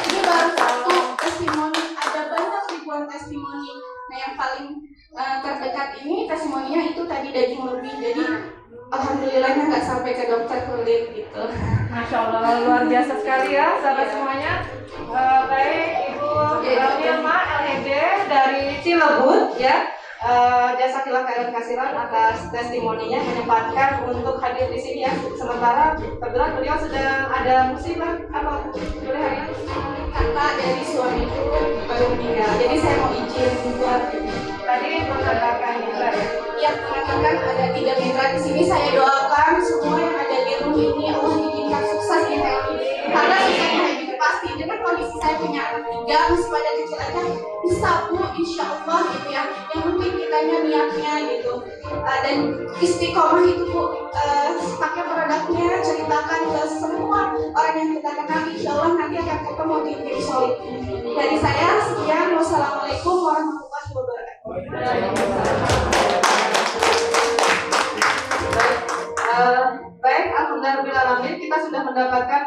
Ini baru satu testimoni, ada banyak ribuan testimoni. Nah yang paling terdekat ini testimoninya itu tadi daging lebih, jadi alhamdulillahnya nggak sampai ke dokter kulit gitu. Masya Allah, luar biasa sekali ya sahabat semuanya. Baik Ibu Wilma LED dari Cilebut ya. Jasakillah khairan kasiran atas testimoninya, menyempatkan untuk hadir di sini ya. Sementara kebetulan beliau sedang ada musibah apa boleh hari ini? Kakak dari suamiku baru meninggal, jadi saya mau izin buat Tadi mengatakan juga ya. ya mengatakan ada 3 mitra di sini. Saya doakan semua yang ada di room ini Allah izinkan sukses di HMI. Karena suksesnya itu pasti dengan kondisi saya punya anak 3 masih pada kecil aja bisa Bu, insya Allah gitu ya. Yang penting kitanya niatnya gitu. Dan istiqomah itu Bu, pakai produknya, ceritakan ke semua orang yang kita kenal, insya Allah nanti akan ketemu tim solid. Dari saya sekian, wassalamualaikum warahmatullahi wabarakatuh. Baik, alhamdulillah kita sudah mendapatkan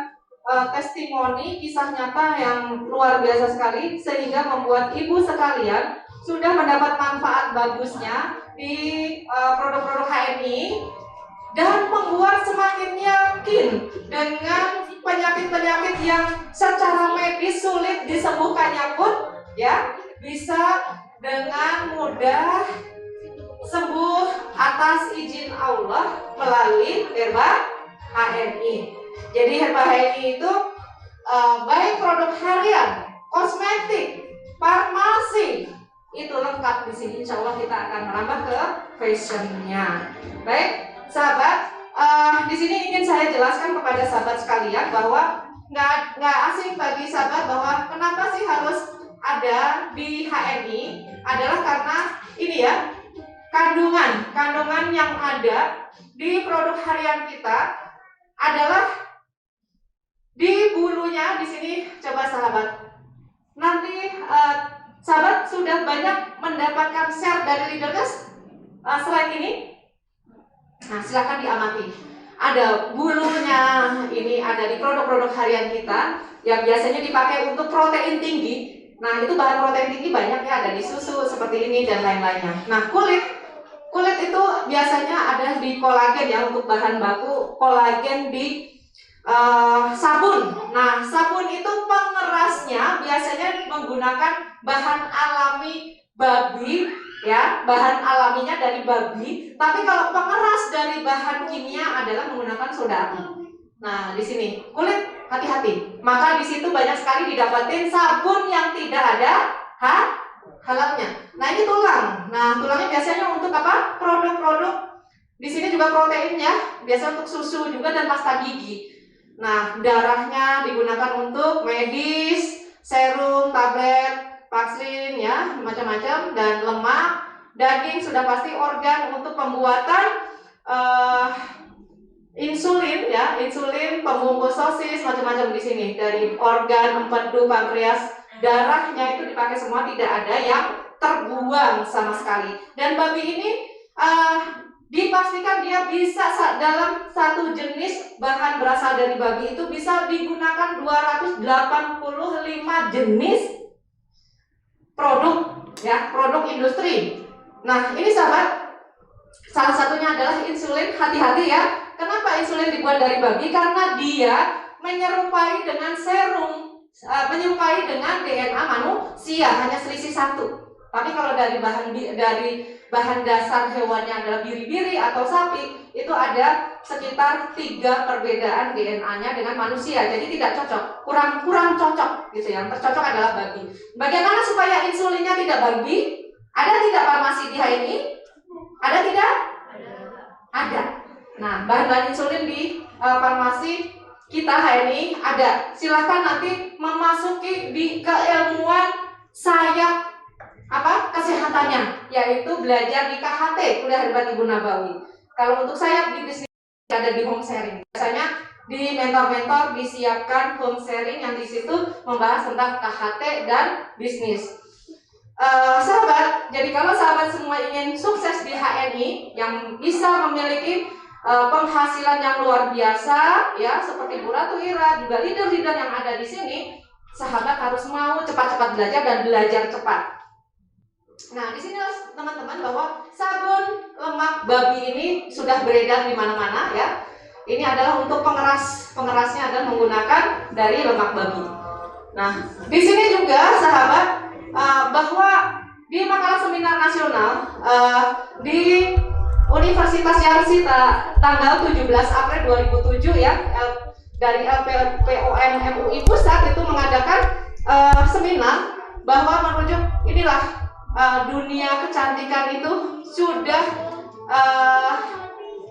testimoni kisah nyata yang luar biasa sekali, sehingga membuat ibu sekalian sudah mendapat manfaat bagusnya di produk-produk HMI dan membuat semakin yakin dengan penyakit-penyakit yang secara medis sulit disembuhkannya pun ya bisa dengan mudah sembuh atas izin Allah melalui herba HMI. Jadi herba HMI itu baik produk harian, kosmetik, farmasi itu lengkap di sini. Insya Allah kita akan merambah ke fashionnya. Baik, sahabat, di sini ingin saya jelaskan kepada sahabat sekalian bahwa nggak asing bagi sahabat bahwa kenapa sih harus ada di HMI adalah karena ini ya, kandungan yang ada di produk harian kita adalah di bulunya. Di sini coba sahabat, nanti sahabat sudah banyak mendapatkan share dari leaders slide ini. Nah silakan diamati, ada bulunya, ini ada di produk-produk harian kita yang biasanya dipakai untuk protein tinggi. Nah itu bahan protein tinggi banyak ya, ada di susu seperti ini dan lain-lainnya. Nah kulit itu biasanya ada di kolagen ya, untuk bahan baku kolagen di sabun. Nah sabun itu pengerasnya biasanya menggunakan bahan alami babi ya, bahan alaminya dari babi. Tapi kalau pengeras dari bahan kimia adalah menggunakan soda api. Nah, di sini kulit hati-hati. Maka di situ banyak sekali didapatin sabun yang tidak ada halalnya. Nah, ini tulang. Nah, tulangnya biasanya untuk apa? Produk-produk. Di sini juga protein ya, biasa untuk susu juga dan pasta gigi. Nah, darahnya digunakan untuk medis, serum, tablet, vaksin ya, macam-macam, dan lemak, daging sudah pasti organ untuk pembuatan insulin ya, insulin, pembungkus sosis, macam-macam di sini. Dari organ, empedu, pankreas, darahnya itu dipakai semua, tidak ada yang terbuang sama sekali. Dan babi ini dipastikan dia bisa dalam satu jenis bahan berasal dari babi itu bisa digunakan 285 jenis produk ya, produk industri. Nah, ini sahabat, salah satunya adalah insulin. Hati-hati ya. Kenapa insulin dibuat dari babi? Karena dia menyerupai dengan serum, menyerupai dengan DNA manusia, hanya selisih satu. Tapi kalau dari bahan dasar hewannya adalah biri-biri atau sapi, itu ada sekitar 3 perbedaan DNA-nya dengan manusia. Jadi tidak cocok, kurang cocok gitu. Yang tercocok adalah babi. Bagaimana supaya insulinnya tidak babi? Ada tidak farmasi di HNI? Ada tidak? Ada. Nah, bahan-bahan insulin di farmasi kita HNI ada. Silahkan nanti memasuki di keilmuan sayap kesehatannya, yaitu belajar di KHT, Kuliah Hebat Ibu Nabawi. Kalau untuk sayap di bisnis ada di home sharing. Biasanya di mentor-mentor disiapkan home sharing yang di situ membahas tentang KHT dan bisnis. Sahabat, jadi kalau sahabat semua ingin sukses di HNI yang bisa memiliki penghasilan yang luar biasa, ya seperti Bu Ratu Ira, juga leader-leader yang ada di sini, sahabat harus mau cepat-cepat belajar dan belajar cepat. Nah, di sini teman-teman bahwa sabun lemak babi ini sudah beredar di mana-mana ya. Ini adalah untuk pengerasnya adalah menggunakan dari lemak babi. Nah, di sini juga sahabat bahwa di makalah seminar nasional di Universitas Yarsita tanggal 17 April 2007 ya, dari LPPOM MUI Pusat itu mengadakan seminar bahwa merujuk inilah dunia kecantikan itu sudah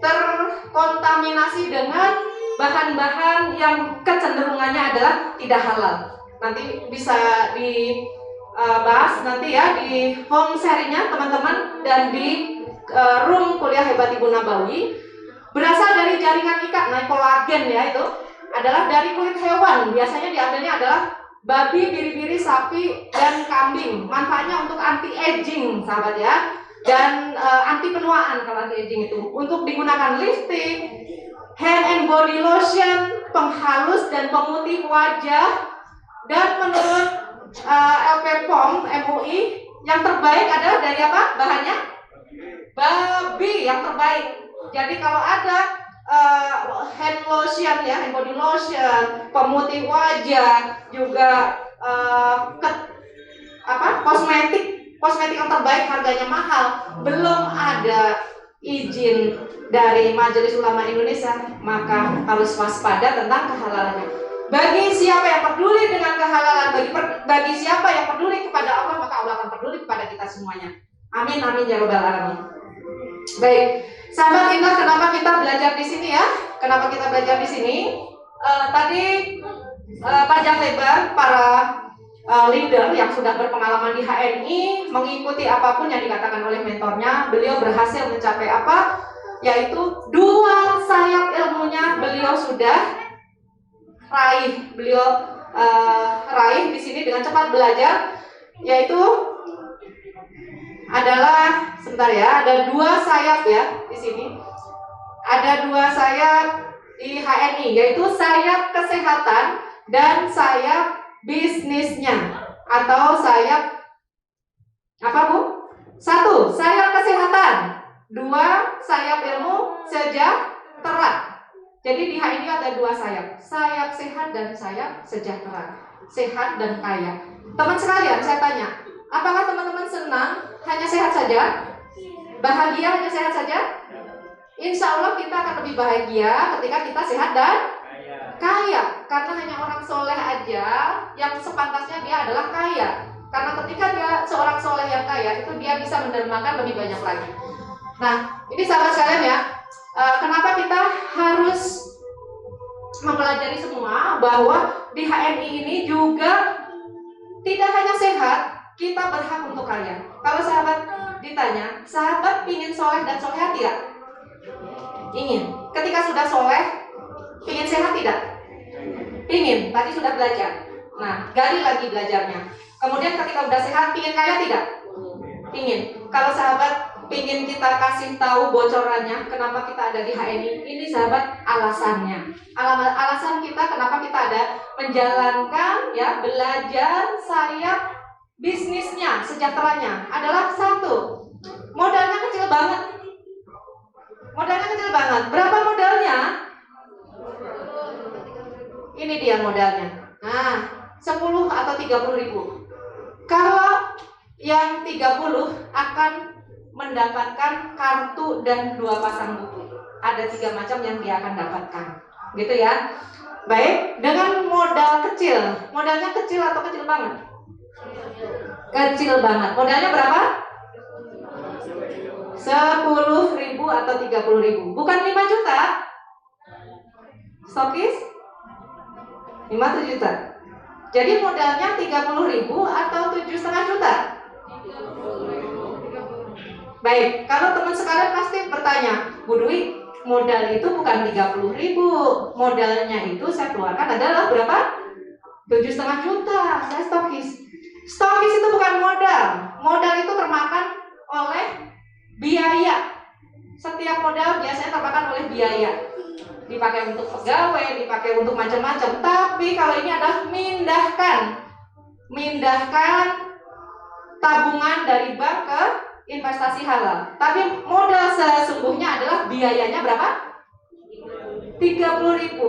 terkontaminasi dengan bahan-bahan yang kecenderungannya adalah tidak halal. Nanti bisa dibahas nanti ya di home sharingnya teman-teman, dan di room Kuliah Hebat Ibu Nabawi. Berasal dari jaringan ikat, nah kolagen ya, itu adalah dari kulit hewan. Biasanya diambilnya adalah babi, biri-biri, sapi, dan kambing. Manfaatnya untuk anti-aging, sahabat ya. Dan anti penuaan kalau anti-aging itu. Untuk digunakan lipstick, hand and body lotion, penghalus dan pemutih wajah. Dan menurut LPPOM MUI, yang terbaik adalah dari apa bahannya? Babi yang terbaik. Jadi kalau ada hand lotion ya, hand body lotion, pemutih wajah, juga kosmetik yang terbaik harganya mahal, belum ada izin dari Majelis Ulama Indonesia, maka harus waspada tentang kehalalannya. Bagi siapa yang peduli dengan kehalalan, bagi siapa yang peduli kepada Allah, maka Allah akan peduli kepada kita semuanya. Amin amin ya robbal alamin. Baik, sahabat indah, kenapa kita belajar di sini ya? Kenapa kita belajar di sini? Tadi panjang lebar para leader yang sudah berpengalaman di HNI mengikuti apapun yang dikatakan oleh mentornya. Beliau berhasil mencapai apa? Yaitu 2 sayap ilmunya beliau sudah raih. Beliau raih di sini dengan cepat belajar, yaitu adalah sebentar ya, ada 2 sayap ya di sini. Ada 2 sayap di HNI, yaitu sayap kesehatan dan sayap bisnisnya, atau sayap apa Bu? 1 sayap kesehatan, 2 sayap ilmu sejahtera. Jadi di HNI ada 2 sayap, sayap sehat dan sayap sejahtera, sehat dan kaya. Teman sekalian, saya tanya, apakah teman-teman senang hanya sehat saja? Bahagia hanya sehat saja? Insya Allah kita akan lebih bahagia ketika kita sehat dan Kaya, karena hanya orang soleh aja yang sepantasnya dia adalah kaya. Karena ketika dia seorang soleh yang kaya, itu dia bisa mendermakan lebih banyak lagi. Nah, ini sahabat sekalian ya, kenapa kita harus mempelajari semua bahwa di HNI ini juga tidak hanya sehat, kita berhak untuk kaya. Kalau sahabat ditanya, sahabat ingin soleh dan soleha tidak? Ingin. Ketika sudah soleh, ingin sehat tidak? Ingin. Tadi sudah belajar. Nah, gali lagi belajarnya. Kemudian ketika sudah sehat, ingin kaya tidak? Ingin. Kalau sahabat ingin kita kasih tahu bocorannya, kenapa kita ada di HNI, ini sahabat alasannya. Alasan kita kenapa kita ada menjalankan ya belajar sayap bisnisnya, sejahteranya adalah satu, modalnya kecil banget. Modalnya kecil banget. Berapa modalnya? Ini dia modalnya. Nah, 10 atau 30 ribu. Kalau yang 30 akan mendapatkan kartu dan 2 pasang buku. Ada 3 macam yang dia akan dapatkan. Gitu ya. Baik, dengan modal kecil. Modalnya kecil atau kecil banget? Kecil banget. Modalnya berapa? 10 ribu atau 30 ribu. Bukan 5 juta. Stokis? 5 juta. Jadi modalnya 30 ribu atau 7,5 juta? Baik, kalau teman sekalian pasti bertanya, Bu Dwi, modal itu bukan 30 ribu. Modalnya itu saya keluarkan adalah berapa? 7,5 juta. Saya stokis. Stokis itu bukan modal. Modal itu termakan oleh biaya. Setiap modal biasanya termakan oleh biaya. Dipakai untuk pegawai, dipakai untuk macam-macam. Tapi kalau ini adalah mindahkan tabungan dari bank ke investasi halal. Tapi modal sesungguhnya adalah biayanya berapa? 30 ribu.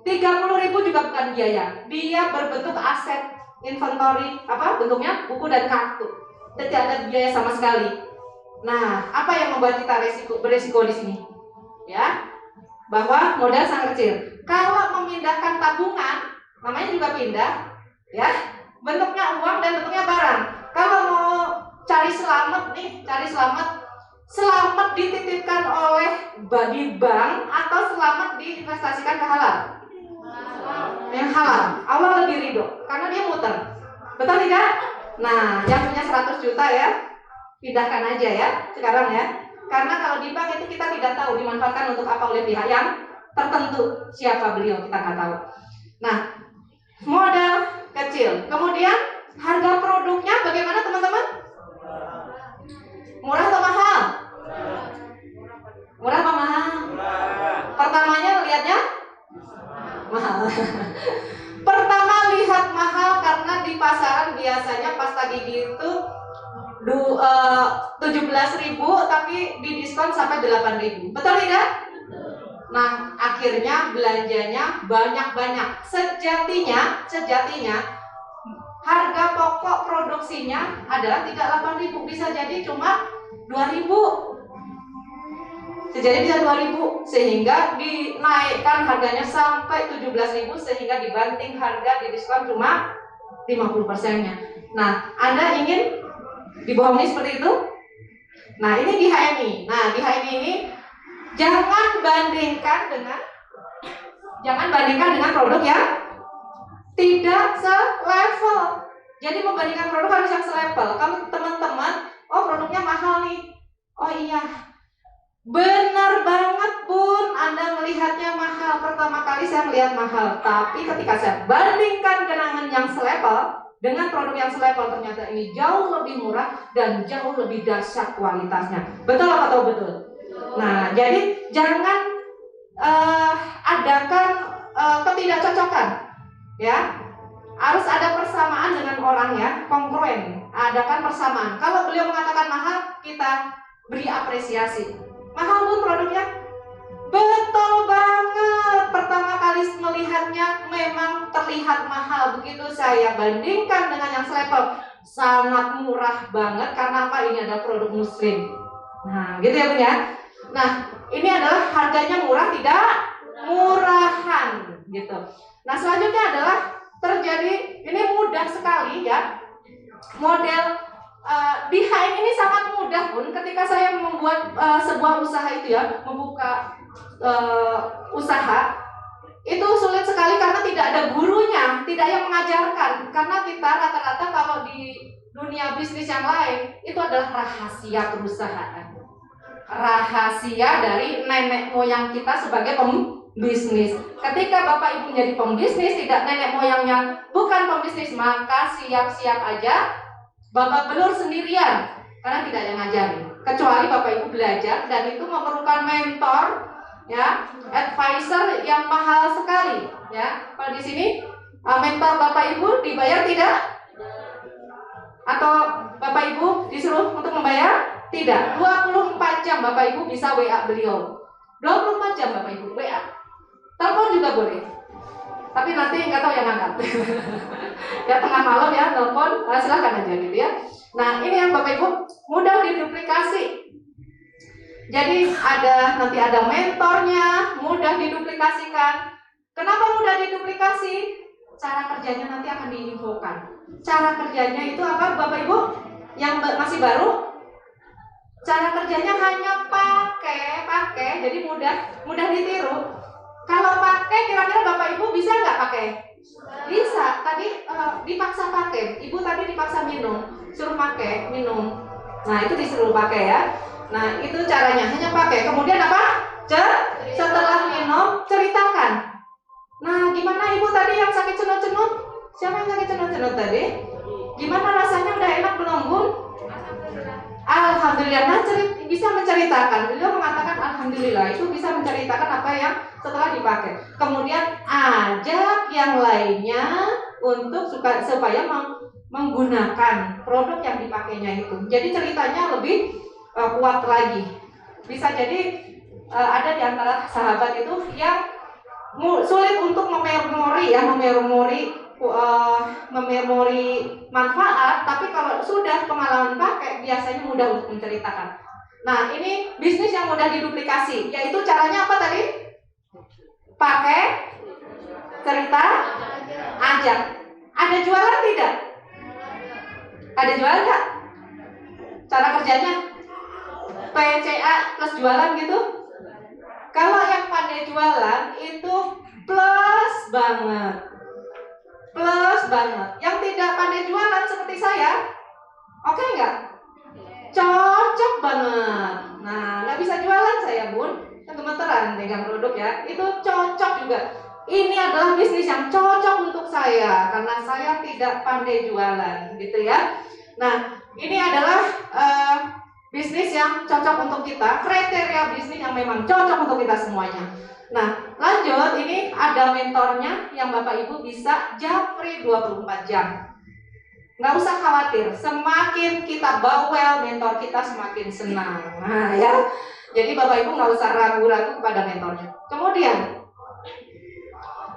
30 ribu juga bukan biaya. Dia berbentuk aset inventory, bentuknya buku dan kartu. Tidak ada biaya sama sekali. Nah, apa yang membuat kita beresiko di sini? Ya, bahwa modal sangat kecil. Kalau memindahkan tabungan, namanya juga pindah, ya, bentuknya uang dan bentuknya barang. Kalau mau cari selamat selamat dititipkan oleh di bank atau selamat diinvestasikan ke halal? Yang halal. Allah lebih ridho karena dia muter. Betul tidak? Nah, yang punya 100 juta ya, pindahkan aja ya sekarang ya. Karena kalau di bank itu kita tidak tahu dimanfaatkan untuk apa oleh pihak yang tertentu. Siapa beliau kita nggak tahu. Nah, modal kecil. Kemudian harga produknya bagaimana teman-teman? Murah atau mahal? Murah atau mahal? Pertamanya lihatnya mahal. Pertama lihat mahal karena di pasaran biasanya pasta gigi itu 17.000 tapi didiskon sampai 8.000. Betul tidak? Nah, akhirnya belanjanya banyak-banyak. Sejatinya harga pokok produksinya adalah tidak 8.000, bisa jadi cuma 2.000. Sejadi bisa 2.000 sehingga dinaikkan harganya sampai 17.000 sehingga dibanting harga didiskon cuma 50%-nya. Nah, Anda ingin dibohongi seperti itu? Nah, ini di HNI. Nah, di HNI ini jangan bandingkan dengan produk yang tidak selevel. Jadi membandingkan produk harus yang selevel. Kalau teman-teman, oh produknya mahal nih. Oh iya, benar banget Bun, Anda melihatnya mahal. Pertama kali saya melihat mahal, tapi ketika saya bandingkan dengan yang selevel, dengan produk yang selevel, ternyata ini jauh lebih murah dan jauh lebih dahsyat kualitasnya. Betul atau betul? Nah, jadi jangan adakan ketidakcocokan, ya. Harus ada persamaan dengan orang ya, kongruen. Adakan persamaan. Kalau beliau mengatakan mahal, kita beri apresiasi. Mahal Bun produknya? Betul banget. Pertama kali melihatnya memang terlihat mahal. Begitu saya bandingkan dengan yang selevel, sangat murah banget. Karena apa? Ini adalah produk muslim. Nah, gitu ya Bun ya. Nah, ini adalah harganya murah tidak murahan. gitu. Nah, selanjutnya adalah terjadi, ini mudah sekali ya, model di HM ini sangat mudah pun ketika saya membuat sebuah usaha itu ya, membuka usaha itu sulit sekali karena tidak ada gurunya, tidak yang mengajarkan. Karena kita rata-rata kalau di dunia bisnis yang lain itu adalah rahasia perusahaan, rahasia dari nenek moyang kita sebagai pembisnis. Ketika Bapak Ibu menjadi pembisnis, tidak nenek moyangnya bukan pembisnis, maka siap-siap aja Bapak belur sendirian karena tidak ada yang ngajarin. Kecuali Bapak Ibu belajar dan itu memerlukan mentor, ya, advisor yang mahal sekali, ya. Kalau di sini mentor Bapak Ibu dibayar tidak? Atau Bapak Ibu disuruh untuk membayar? Tidak. 24 jam Bapak Ibu bisa WA beliau. 24 jam Bapak Ibu WA. Telepon juga boleh. Tapi nanti nggak tahu yang angkat. Ya tengah malam ya telepon, silakan aja gitu ya. Nah, ini yang Bapak Ibu mudah diduplikasi. Jadi nanti ada mentornya, mudah diduplikasikan. Kenapa mudah diduplikasi? Cara kerjanya nanti akan diinfokan. Cara kerjanya itu apa Bapak Ibu? Yang masih baru? Cara kerjanya hanya pakai, jadi mudah ditiru. Kalau pakai, kira-kira Bapak Ibu bisa nggak pakai? Bisa. Tadi dipaksa pakai. Ibu tadi dipaksa minum, suruh pakai minum. Nah itu disuruh pakai ya. Nah itu caranya, hanya pakai. Kemudian apa? Setelah minum, ceritakan. Nah gimana Ibu tadi yang sakit cenut-cenut? Siapa yang sakit cenut-cenut tadi? Gimana rasanya, udah enak belum Bun? Alhamdulillah. Nah bisa menceritakan. Beliau mengatakan alhamdulillah, itu bisa menceritakan apa yang setelah dipakai. Kemudian ajak yang lainnya untuk supaya menggunakan produk yang dipakainya itu. Jadi ceritanya lebih kuat lagi. Bisa jadi ada di antara sahabat itu yang sulit untuk mememori manfaat, tapi kalau sudah pengalaman pakai biasanya mudah untuk menceritakan. Nah ini bisnis yang mudah diduplikasi, yaitu caranya apa tadi? Pakai, cerita, ajak. Ada jualan tidak? Ada jualan nggak? Cara kerjanya PCA plus jualan gitu? Kalau yang pandai jualan itu plus banget. Yang tidak pandai jualan seperti saya, oke nggak? Cocok banget. Nah, nggak bisa jualan saya Bun, gemeteran pegang produk ya. Itu cocok juga. Ini adalah bisnis yang cocok untuk saya karena saya tidak pandai jualan, gitu ya. Nah, ini adalah bisnis yang cocok untuk kita, kriteria bisnis yang memang cocok untuk kita semuanya. Nah, lanjut, ini ada mentornya yang Bapak Ibu bisa japri 24 jam. Nggak usah khawatir, semakin kita bawel, mentor kita semakin senang. Nah ya, jadi Bapak Ibu nggak usah ragu-ragu kepada mentornya. Kemudian,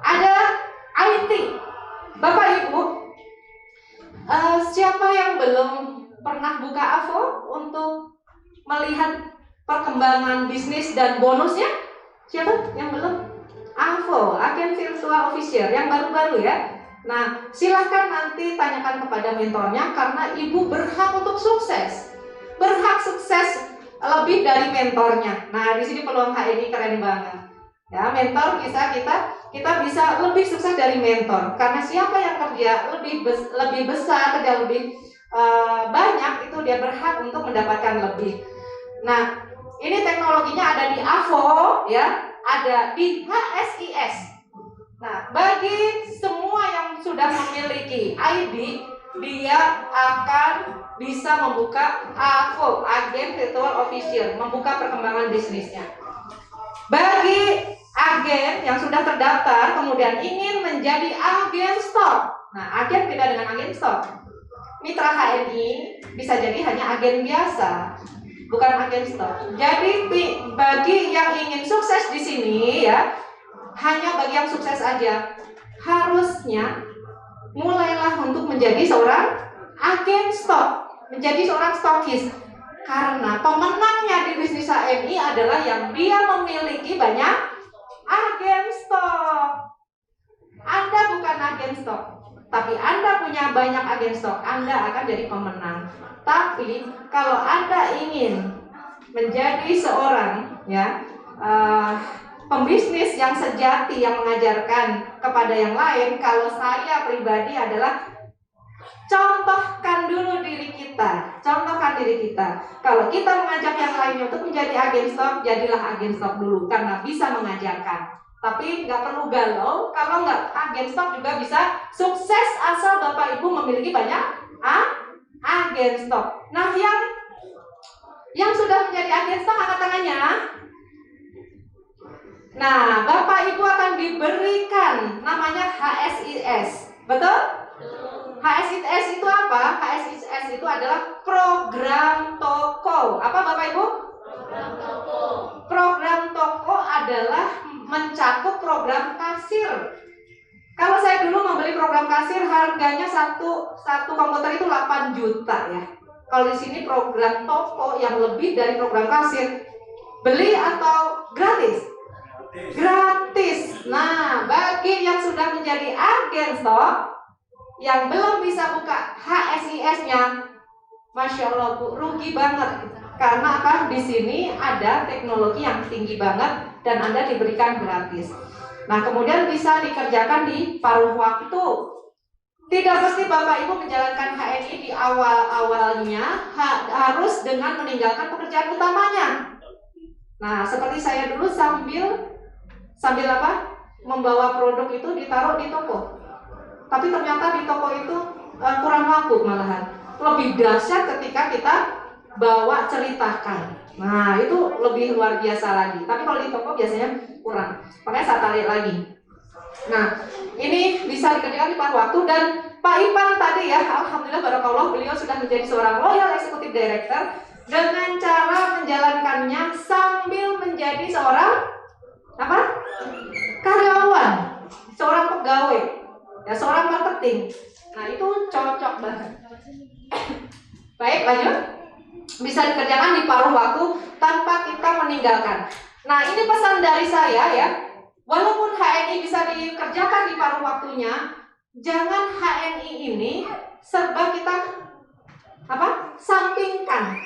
ada IT. Bapak Ibu, siapa yang belum pernah buka AVO untuk melihat perkembangan bisnis dan bonusnya? Siapa yang belum? AVO, Agen Virtual Officier, yang baru-baru ya. Nah, silahkan nanti tanyakan kepada mentornya karena Ibu berhak untuk sukses. Berhak sukses lebih dari mentornya. Nah, di sini peluang HNI keren banget. Ya, mentor kita bisa lebih sukses dari mentor karena siapa yang kerja lebih besar, kerja lebih banyak, itu dia berhak untuk mendapatkan lebih. Nah, ini teknologinya ada di AVO ya, ada di HSIS. Nah, bagi semua yang sudah memiliki ID, dia akan bisa membuka AVO, Agen Virtual Officier, membuka perkembangan bisnisnya. Bagi agen yang sudah terdaftar kemudian ingin menjadi agen stok. Nah, agen beda dengan agen stok. Mitra HNI bisa jadi hanya agen biasa, bukan agen stok. Jadi bagi yang ingin sukses di sini ya, hanya bagi yang sukses aja, harusnya mulailah untuk menjadi seorang agen stok, menjadi seorang stokis. Karena pemenangnya di bisnis HNI adalah yang dia memiliki banyak agen stok. Anda bukan agen stok, tapi Anda punya banyak agen stok, Anda akan jadi pemenang. Tapi kalau Anda ingin menjadi seorang pembisnis yang sejati, yang mengajarkan kepada yang lain, kalau saya pribadi adalah contohkan dulu diri kita. Contohkan diri kita. Kalau kita mengajak yang lainnya untuk menjadi agen stok, jadilah agen stok dulu karena bisa mengajarkan. Tapi nggak perlu galau, kalau nggak agen stok juga bisa sukses asal Bapak Ibu memiliki banyak agen stok. Nah, yang sudah menjadi agen stok angkat tangannya. Nah, Bapak Ibu akan diberikan namanya HSIS. Betul? HSIS itu apa? HSIS itu adalah program toko. Apa Bapak Ibu? Program toko. Program toko adalah mencakup program kasir. Kalau saya dulu membeli program kasir, harganya satu komputer itu 8 juta ya. Kalau di sini program toko yang lebih dari program kasir, beli atau gratis? Gratis. Nah, bagi yang sudah menjadi agen stok, yang belum bisa buka HSIS-nya, Masya Allah Bu, rugi banget. Karena apa? Di sini ada teknologi yang tinggi banget dan Anda diberikan gratis. Nah, kemudian bisa dikerjakan di paruh waktu. Tidak mesti Bapak Ibu menjalankan HNI di awal-awalnya harus dengan meninggalkan pekerjaan utamanya. Nah, seperti saya dulu sambil apa? Membawa produk itu ditaruh di toko. Tapi ternyata di toko itu kurang laku malahan. Lebih dahsyat ketika kita bawa ceritakan. Nah, itu lebih luar biasa lagi. Tapi kalau di toko biasanya kurang. Makanya saya tarik lagi. Nah, ini bisa dikerjakan di paruh waktu. Dan Pak Ipan tadi ya, alhamdulillah barakallah, beliau sudah menjadi seorang loyal executive director dengan cara menjalankannya sambil menjadi seorang apa? Karyawan, seorang pegawai, ya seorang marketing. Nah, itu cocok banget. Baik, lanjut. Bisa dikerjakan di paruh waktu tanpa kita meninggalkan. Nah, ini pesan dari saya ya. Walaupun HNI bisa dikerjakan di paruh waktunya, jangan HNI ini serba kita sampingkan.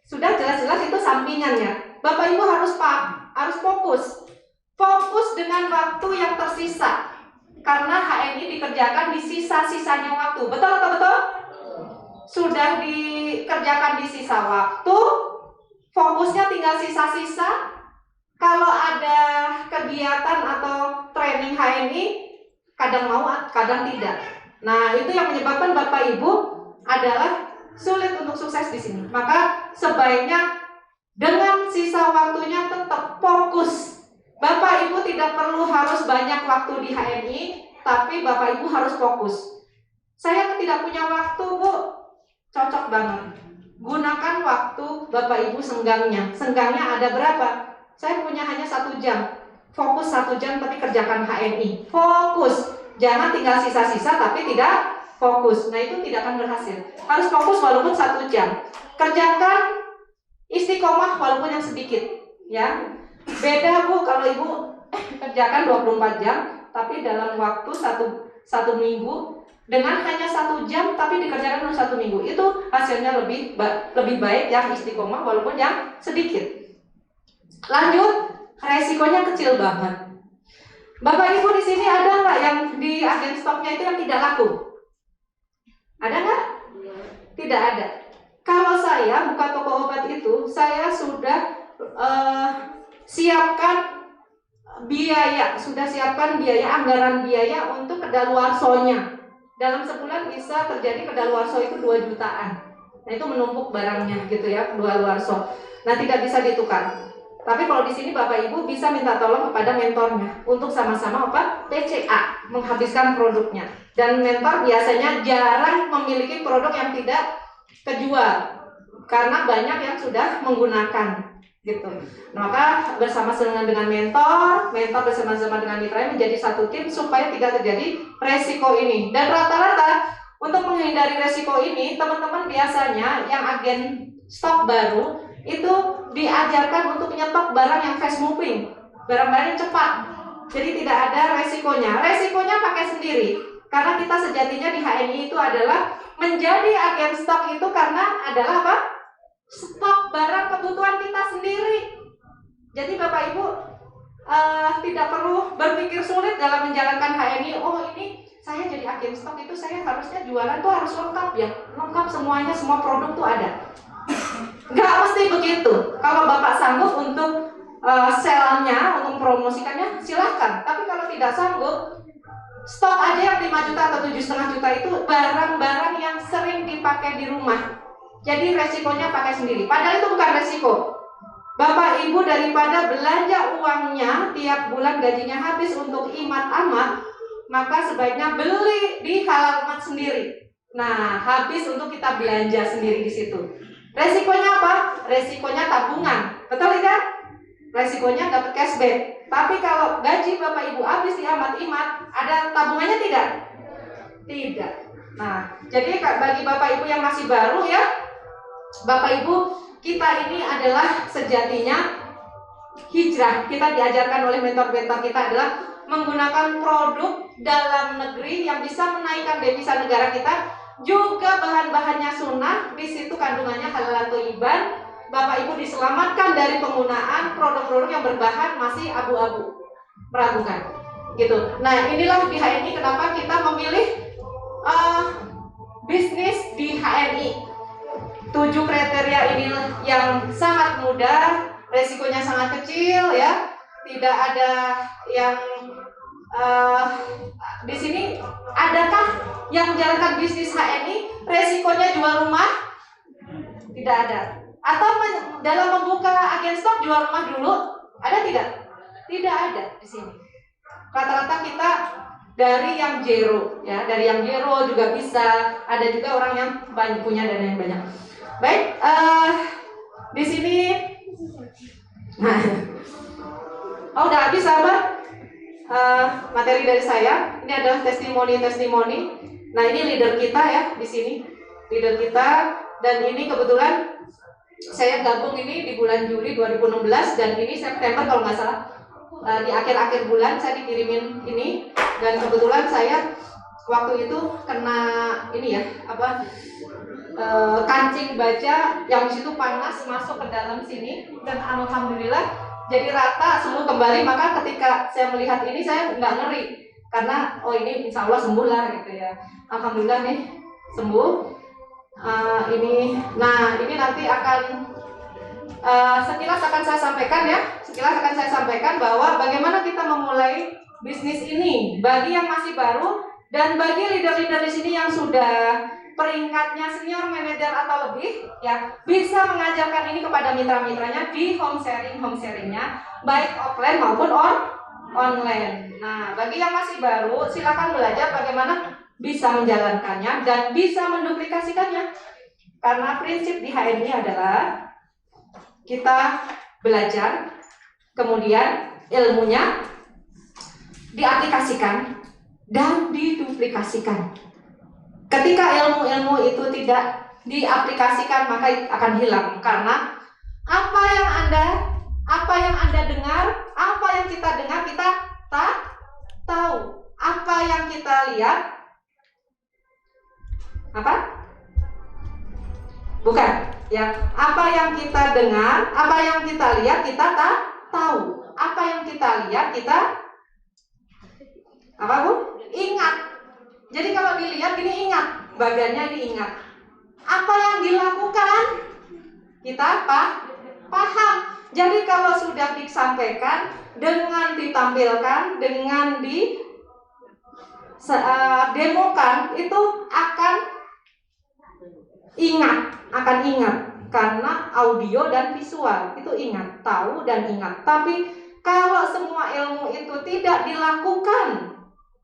Sudah jelas-jelas itu sampingannya. Bapak Ibu harus fokus. Fokus dengan waktu yang tersisa. Karena HNI dikerjakan di sisa-sisanya waktu. Betul atau betul? Sudah dikerjakan di sisa waktu, fokusnya tinggal sisa-sisa. Kalau ada kegiatan atau training HNI, kadang mau, kadang tidak. Nah, itu yang menyebabkan Bapak Ibu adalah sulit untuk sukses di sini. Maka sebaiknya dengan sisa waktunya tetap fokus. Bapak Ibu tidak perlu harus banyak waktu di HNI, tapi Bapak Ibu harus fokus. Saya tidak punya waktu, Bu. Cocok banget. Gunakan waktu Bapak Ibu senggangnya. Senggangnya ada berapa? Saya punya hanya 1 jam. Fokus 1 jam tapi kerjakan HNI. Fokus. Jangan tinggal sisa-sisa tapi tidak fokus. Nah, itu tidak akan berhasil. Harus fokus walaupun 1 jam. Kerjakan istiqomah walaupun yang sedikit, ya. Beda Bu kalau Ibu kerjakan 24 jam tapi dalam waktu satu minggu dengan hanya 1 jam tapi dikerjakan dalam 1 minggu, itu hasilnya lebih baik yang istiqomah walaupun yang sedikit. Lanjut, resikonya kecil banget. Bapak Ibu di sini ada nggak yang di agen stoknya itu yang tidak laku? Ada nggak? Tidak ada. Kalau saya buka toko obat itu, saya sudah siapkan biaya anggaran biaya untuk kedaluarsonya. Dalam sebulan bisa terjadi kedaluarso itu 2 jutaan. Nah, itu menumpuk barangnya gitu ya, kedaluarso. Nah, tidak bisa ditukar. Tapi kalau di sini Bapak Ibu bisa minta tolong kepada mentornya untuk sama-sama PCA, menghabiskan produknya. Dan mentor biasanya jarang memiliki produk yang tidak kejual karena banyak yang sudah menggunakan gitu. Maka bersama-sama dengan mentor bersama-sama dengan mitra menjadi satu tim supaya tidak terjadi resiko ini. Dan rata-rata untuk menghindari resiko ini, teman-teman biasanya yang agen stok baru itu diajarkan untuk menyetok barang yang fast moving, barang-barang yang cepat. Jadi tidak ada resikonya. Resikonya pakai sendiri. Karena kita sejatinya di HNI itu adalah menjadi agen stok itu karena adalah apa? Stok barang kebutuhan kita sendiri. Jadi Bapak Ibu tidak perlu berpikir sulit dalam menjalankan HNI. Oh, ini saya jadi agen stok itu saya harusnya jualan tuh harus lengkap ya. Lengkap semuanya, semua produk tuh ada. Nggak mesti begitu. Kalau Bapak sanggup untuk sell-nya, untuk promosikannya, silahkan. Tapi kalau tidak sanggup, stok aja yang 5 juta atau 7,5 juta itu barang-barang yang sering dipakai di rumah. Jadi resikonya pakai sendiri. Padahal itu bukan resiko. Bapak Ibu daripada belanja uangnya tiap bulan gajinya habis untuk imat-amat, maka sebaiknya beli di halal mat sendiri. Nah, habis untuk kita belanja sendiri di situ. Resikonya apa? Resikonya tabungan. Betul tidak? Resikonya dapat cashback. Tapi kalau gaji Bapak Ibu habis di amat-imat, ada tabungannya tidak? Tidak. Nah, jadi bagi Bapak Ibu yang masih baru ya, Bapak Ibu, kita ini adalah sejatinya hijrah. Kita diajarkan oleh mentor-mentor kita adalah menggunakan produk dalam negeri yang bisa menaikkan devisa negara kita, juga bahan-bahannya sunnah, di situ kandungannya halal thayyiban. Bapak Ibu diselamatkan dari penggunaan produk-produk yang berbahan masih abu-abu, meragukan, gitu. Nah, inilah di HNI kenapa kita memilih bisnis di HNI. 7 kriteria ini yang sangat mudah, resikonya sangat kecil ya. Tidak ada yang di sini. Adakah yang menjalankan bisnis HNI resikonya jual rumah? Tidak ada. Atau dalam membuka agen stok jual rumah dulu? Ada tidak? Tidak ada di sini. Rata-rata kita dari yang zero ya, dari yang zero juga bisa. Ada juga orang yang banyak punya dana yang banyak. Baik, di sini, nah, udah habis sahabat materi dari saya. Ini adalah testimoni. Nah, ini leader kita ya di sini, leader kita, dan ini kebetulan saya gabung ini di bulan Juli 2016 dan ini September kalau nggak salah di akhir-akhir bulan saya dikirimin ini, dan kebetulan saya waktu itu kena ini ya kancing baja yang di situ panas masuk ke dalam sini, dan alhamdulillah jadi rata sembuh kembali. Maka ketika saya melihat ini saya nggak ngeri karena oh ini insya Allah sembuh lah gitu ya. Alhamdulillah nih sembuh. Ini nanti akan sekilas akan saya sampaikan bahwa bagaimana kita memulai bisnis ini bagi yang masih baru dan bagi leader-leader di sini yang sudah peringkatnya senior manager atau lebih ya, bisa mengajarkan ini kepada mitra-mitranya di home sharingnya baik offline maupun online. Nah, bagi yang masih baru silakan belajar bagaimana bisa menjalankannya dan bisa menduplikasikannya. Karena prinsip di HNI adalah kita belajar, kemudian ilmunya diaplikasikan dan diduplikasikan. Ketika ilmu-ilmu itu tidak diaplikasikan maka akan hilang, karena apa yang Anda dengar, apa yang kita dengar kita tahu. Apa yang kita lihat bukan ya. Apa yang kita dengar, apa yang kita lihat kita tahu. Apa yang kita lihat kita ingat. Jadi kalau dilihat ini ingat, bagiannya ini ingat. Apa yang dilakukan kita paham. Jadi kalau sudah disampaikan dengan ditampilkan, dengan demokan, itu akan ingat karena audio dan visual itu ingat, tahu dan ingat. Tapi kalau semua ilmu itu tidak dilakukan,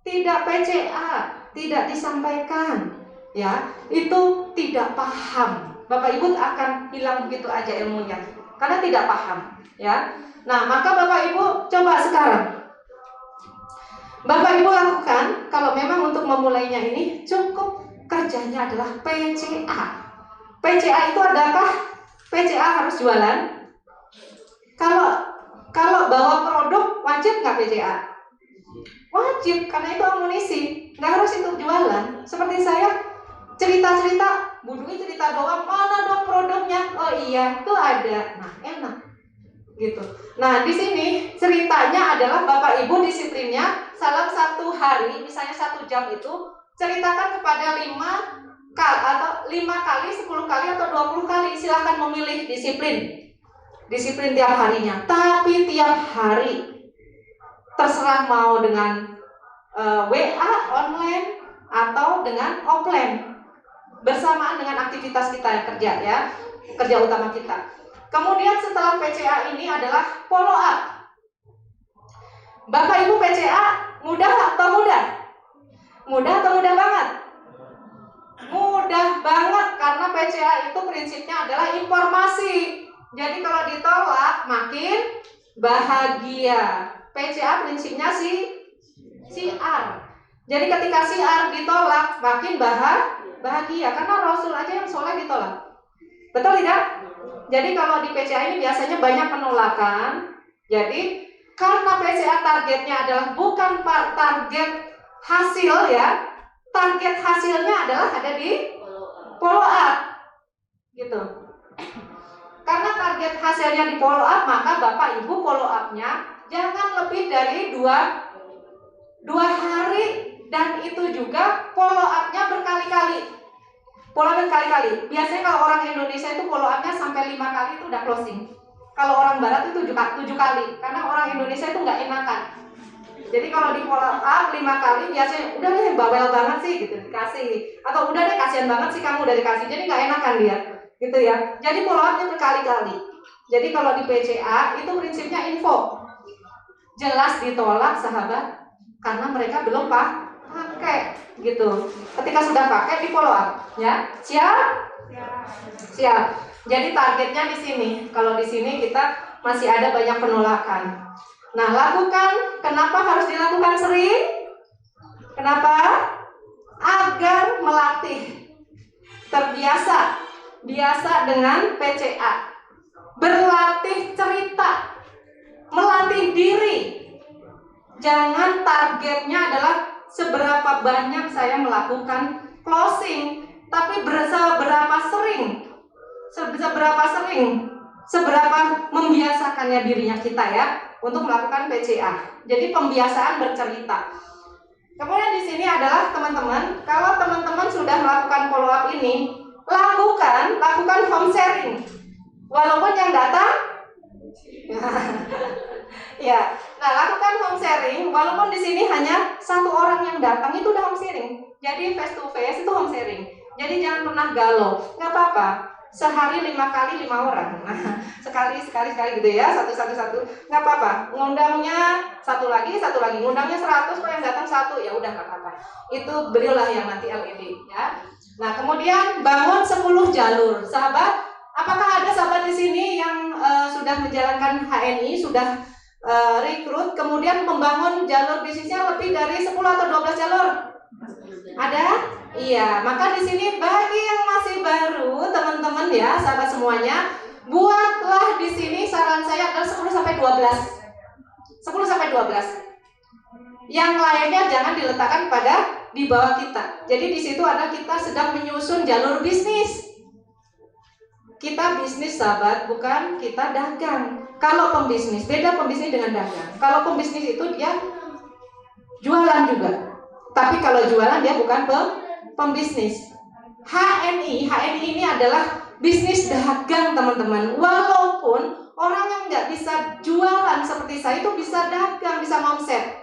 tidak PCA, tidak disampaikan, ya, itu tidak paham. Bapak Ibu akan hilang begitu aja ilmunya karena tidak paham, ya. Nah, maka Bapak Ibu coba sekarang Bapak Ibu lakukan. Kalau memang untuk memulainya ini cukup kerjanya adalah PCA. PCA itu adakah PCA harus jualan? Kalau bawa produk wajib nggak PCA? wajib karena itu amunisi, nggak harus itu jualan. Seperti saya cerita-cerita, Bu Dwi cerita doang, mana dong produknya? Oh iya, tuh ada. Nah, enak gitu. Nah, di sini ceritanya adalah Bapak Ibu disiplinnya salah satu hari, misalnya 1 jam itu ceritakan kepada 5 kali, 10 kali atau 20 kali, silahkan memilih disiplin tiap harinya. Tapi tiap hari terserah mau dengan WA online atau dengan offline bersamaan dengan aktivitas kita yang kerja ya, kerja utama kita. Kemudian setelah PCA ini adalah follow up. Bapak Ibu PCA mudah atau mudah? Mudah atau mudah banget? Mudah banget karena PCA itu prinsipnya adalah informasi. Jadi kalau ditolak makin bahagia. PCA prinsipnya CR. Jadi ketika CR ditolak makin bahagia karena Rasul aja yang soleh ditolak. Betul tidak? Jadi kalau di PCA ini biasanya banyak penolakan. Jadi karena PCA targetnya adalah bukan target hasil ya, target hasilnya adalah ada di follow up, gitu. Karena target hasilnya di follow up, maka Bapak Ibu follow up-nya jangan lebih dari 2 hari, dan itu juga follow up-nya berkali-kali. Follow up berkali-kali. Biasanya kalau orang Indonesia itu follow up-nya sampai 5 kali itu udah closing. Kalau orang Barat itu 7 kali, karena orang Indonesia itu nggak enakan. Jadi kalau di follow up 5 kali biasanya udah deh bawel banget sih gitu dikasih, atau udah deh kasihan banget sih kamu udah dikasih, jadi nggak enakan dia, gitu ya. Jadi follow up-nya berkali-kali. Jadi kalau di PCA itu prinsipnya info, jelas ditolak sahabat, karena mereka belum pakai gitu. Ketika sudah pakai di follow up, ya. Siap. Jadi targetnya di sini. Kalau di sini kita masih ada banyak penolakan. Nah, lakukan. Kenapa harus dilakukan sering? Kenapa? Agar melatih, biasa dengan PCA, berlatih cerita, melatih diri. Jangan targetnya adalah seberapa banyak saya melakukan closing, tapi seberapa membiasakannya dirinya kita ya untuk melakukan PCA. Jadi pembiasaan bercerita. Kemudian di sini adalah teman-teman, kalau teman-teman sudah melakukan follow up ini, lakukan home sharing. Walaupun yang datang ya. Nah, lakukan home sharing walaupun di sini hanya 1 orang yang datang, itu udah home sharing. Jadi face to face itu home sharing. Jadi jangan pernah galau. Nggak apa-apa. Sehari 5 kali 5 orang. Nah, sekali gitu ya, satu. Nggak apa-apa. Ngundangnya satu lagi. Ngundangnya 100, kok yang datang 1, ya udah nggak apa-apa. Itu belilah yang nanti LED ya. Nah, kemudian bangun 10 jalur. Sahabat, apakah ada sahabat di sini yang sudah menjalankan HNI, sudah rekrut, kemudian membangun jalur bisnisnya lebih dari 10 atau 12 jalur? Ada? Iya, maka di sini bagi yang masih baru, teman-teman ya, sahabat semuanya, buatlah di sini saran saya adalah 10 sampai 12. Yang lainnya jangan diletakkan di bawah kita. Jadi di situ ada kita sedang menyusun jalur bisnis. Kita bisnis sahabat, bukan kita dagang. Kalau pembisnis, beda pembisnis dengan dagang. Kalau pembisnis itu dia jualan juga. Tapi kalau jualan dia bukan pembisnis. HNI ini adalah bisnis dagang teman-teman. Walaupun orang yang nggak bisa jualan seperti saya itu bisa dagang, bisa omset.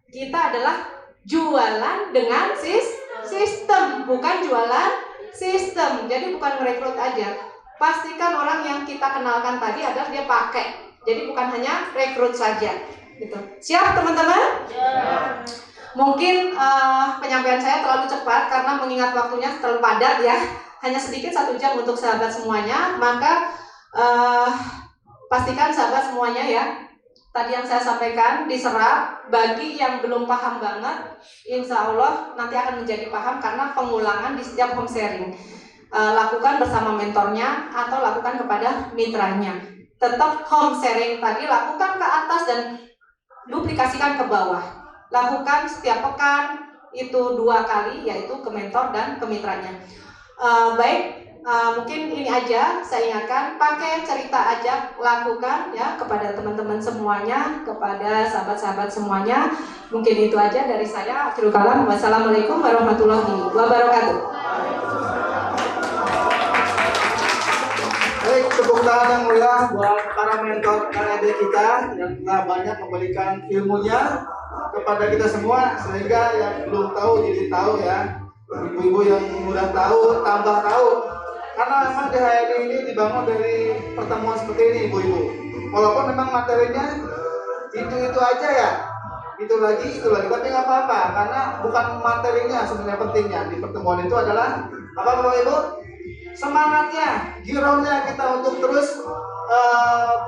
Kita adalah jualan dengan sistem, bukan jualan sistem. Jadi bukan merekrut aja. Pastikan orang yang kita kenalkan tadi adalah dia pakai. Jadi bukan hanya rekrut saja. Gitu. Siap teman-teman? Ya. Mungkin penyampaian saya terlalu cepat karena mengingat waktunya terlalu padat ya. Hanya sedikit 1 jam untuk sahabat semuanya. Maka pastikan sahabat semuanya ya, tadi yang saya sampaikan diserap. Bagi yang belum paham banget, insya Allah nanti akan menjadi paham karena pengulangan di setiap home sharing. Lakukan bersama mentornya atau lakukan kepada mitranya. Tetap home sharing tadi lakukan ke atas dan duplikasikan ke bawah. lakukan setiap pekan itu 2 kali, yaitu ke mentor dan ke mitranya. Mungkin ini aja saya ingatkan, pakai cerita aja, lakukan ya kepada teman-teman semuanya, kepada sahabat-sahabat semuanya. Mungkin itu aja dari saya. Akhirul kalam. Wassalamualaikum warahmatullahi wabarakatuh. Baik, tepuk tangan yang meriah buat para mentor RED kita yang telah banyak memberikan ilmunya kepada kita semua, sehingga yang belum tahu jadi tahu ya. Ibu-ibu yang udah tahu tambah tahu, karena memang DHRD ini dibangun dari pertemuan seperti ini, ibu-ibu. Walaupun memang materinya itu aja ya, itu lagi, tapi nggak apa-apa, karena bukan materinya sebenarnya pentingnya di pertemuan itu adalah apa, Bapak Ibu? Semangatnya, gironya kita untuk terus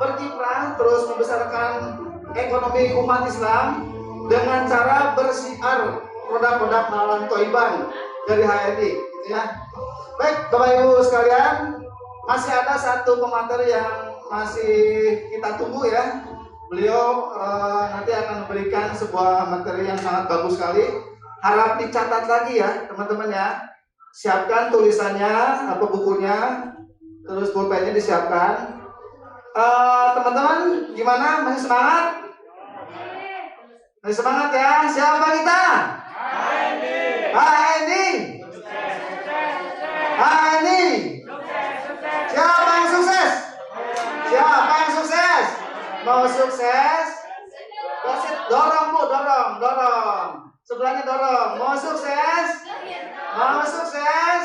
berkiprah, terus membesarkan ekonomi umat Islam dengan cara bersiar produk-produk halal thayyiban dari HRD, gitu ya. Baik, Bapak Ibu sekalian, masih ada satu pemateri yang masih kita tunggu ya. Beliau nanti akan memberikan sebuah materi yang sangat bagus sekali. Harap dicatat lagi ya, teman-teman ya. Siapkan tulisannya, apa bukunya, terus pulpennya disiapkan. Teman-teman, gimana? Masih semangat? Masih semangat ya? Siapa kita? HND. HND. Siapa yang sukses? Siapa yang sukses? Mau sukses? Dorong Bu, dorong. Sebelahnya dorong. Mau sukses? Mau sukses?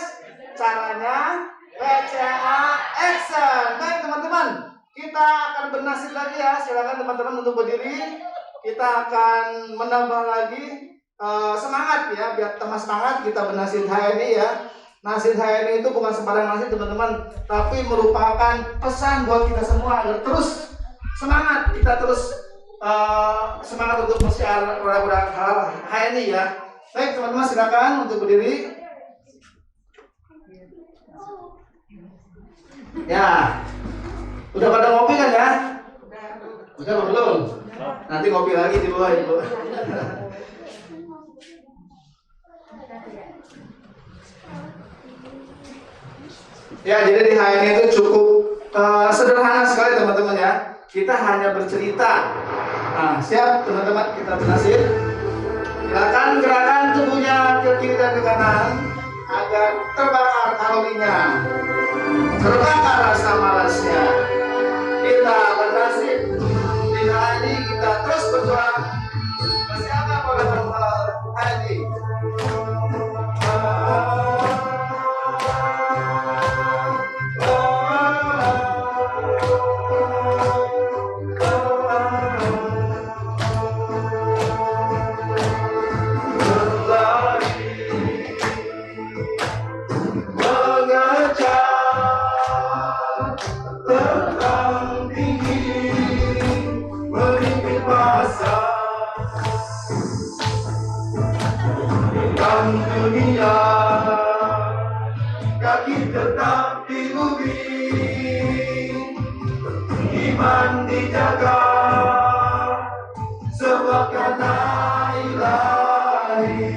Caranya PCA Action. Baik teman-teman, kita akan bernasib lagi ya. Silakan teman-teman untuk berdiri. Kita akan menambah lagi semangat ya, biar tambah semangat. Kita bernasib HNI ya. Nasib HNI itu bukan sembarang nasib teman-teman, tapi merupakan pesan buat kita semua agar terus semangat. Kita terus semangat untuk mensiar produk-produk halal HNI ya. Baik teman-teman, silakan untuk berdiri. Ya, udah pada ngopi kan ya? Udah apa belum? Nanti ngopi lagi di bawah Ibu. Ya, jadi di HNI itu cukup sederhana sekali teman-teman ya. Kita hanya bercerita. Nah, siap teman-teman, kita bernasib. Silakan gerakan tubuhnya ke kiri dan ke kanan agar terbakar kalorinya, terbakar rasa malasnya. Kita bernasib. Di HNI kita terus berjuang. Siapa pada HNI? Dunia kaki tetap di bumi, iman dijaga sebab karena ilahi.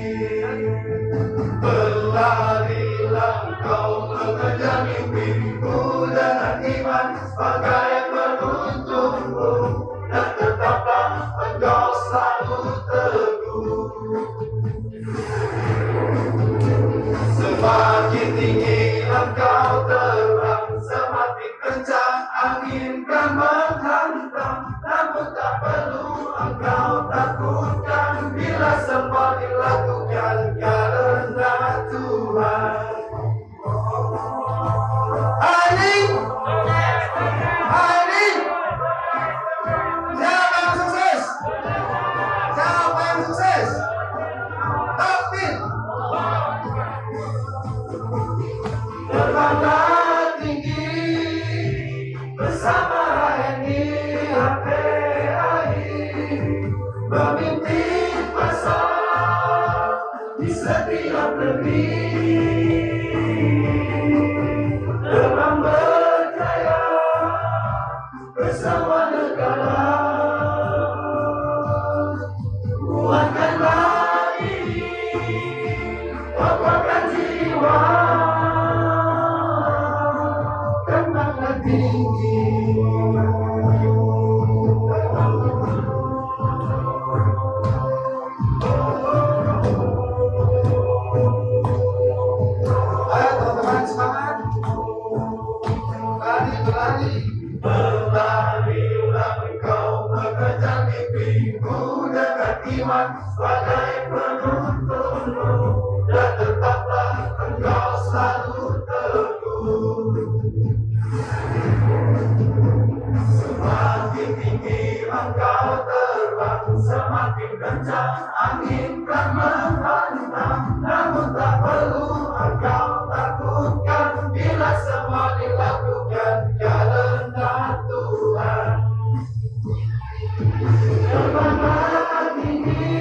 Berlarilah kau mengejar mimpimu dengan iman sebagai penuntunmu, dan tetaplah engkau selalu teguh. Semakin tinggi engkau terbang, semakin kencang angin kan menghantam. Namun tak perlu engkau takutkan bila semua dilakukan karena Tuhan. Hari, siapa yang sukses? Siapa yang sukses? Takbir. Terbanglah tinggi bersama HNI HPAI, memimpin masa di setiap negeri. Terbang berjaya bersama negara, kuatkan mimpimu dekat iman sebagai penuntunmu, dan tetaplah engkau selalu teguh. Semakin tinggi engkau terbang, semakin kencang angin kan menghantam. Namun tak perlu engkau takutkan, bila semua dilakukan kehendak Tuhan. Terbanglah tinggi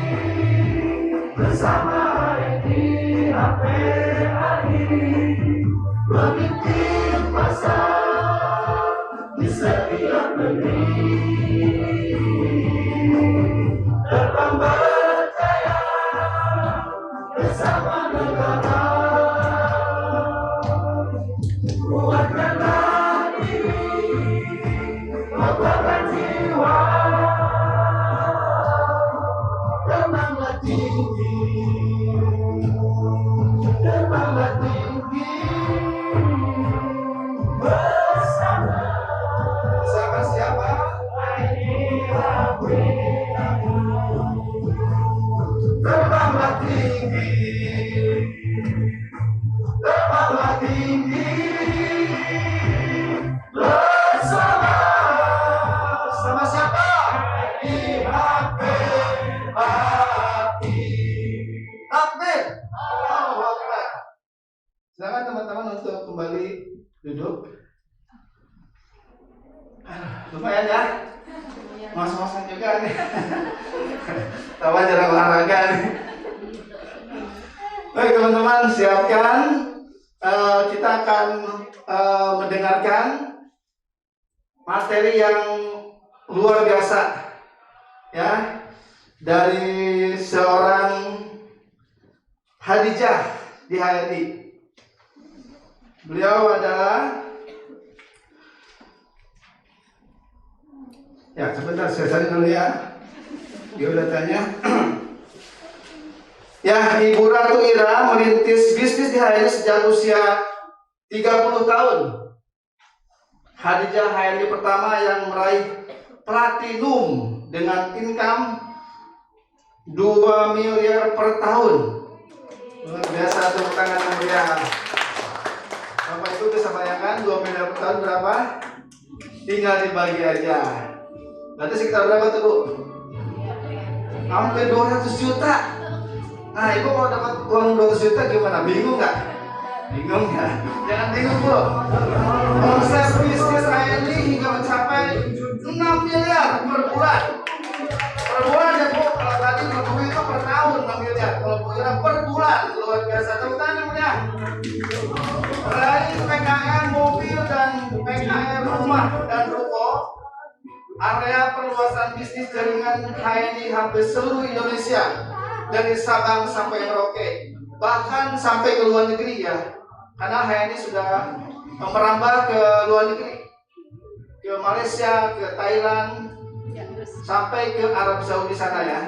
bersama HNI HPAI, memimpi masa di setiap negeri. Terbang berjaya bersama negara, kuatkanlah diri, kokohkan jiwa, terbanglah tinggi, terbanglah tinggi bersama. Bersama siapa? Terbanglah tinggi, terbanglah tinggi bersama. Sama siapa? IHPAI. Takbir. Allahu Akbar. Silakan teman-teman untuk kembali duduk. Lumayan ya, mas-masan juga nih. Tahu jarang olahraga nih. Baik teman-teman, siapkan. Kita akan mendengarkan materi yang luar biasa, ya, dari seorang Hadijah di HRI. Beliau adalah, ya sebentar saya cari dulu ya. Dia udah tanya. Ya, Ibu Ratu Ira merintis bisnis di HRI sejak usia 30 tahun. Hadijah HRI pertama yang meraih platinum dengan income 2 miliar per tahun. Luar biasa, tepuk tangan yang meriah. Bapak Ibu bisa bayangkan 2 miliar per tahun berapa? Tinggal dibagi aja. Berarti sekitar berapa tuh, Bu? Hampir 200 juta. Nah, Ibu kalau dapat uang 200 juta gimana? Bingung nggak? Bingung ya? Jangan bingung, Bu. Omset bisnis HNI hingga mencapai 6 miliar per bulan. Per bulan ya, Bu. Kalau tadi Bu itu per tahun 6 miliar. Kalau Bu Ira per bulan, luar biasa. Tepuk tangan ya. Meraih PKR mobil dan PKR rumah dan ruko, area perluasan bisnis jaringan HNI hampir seluruh Indonesia, dari Sabang sampai Merauke, bahkan sampai ke luar negeri ya, karena HNI sudah merambah ke luar negeri, ke Malaysia, ke Thailand, sampai ke Arab Saudi sana ya.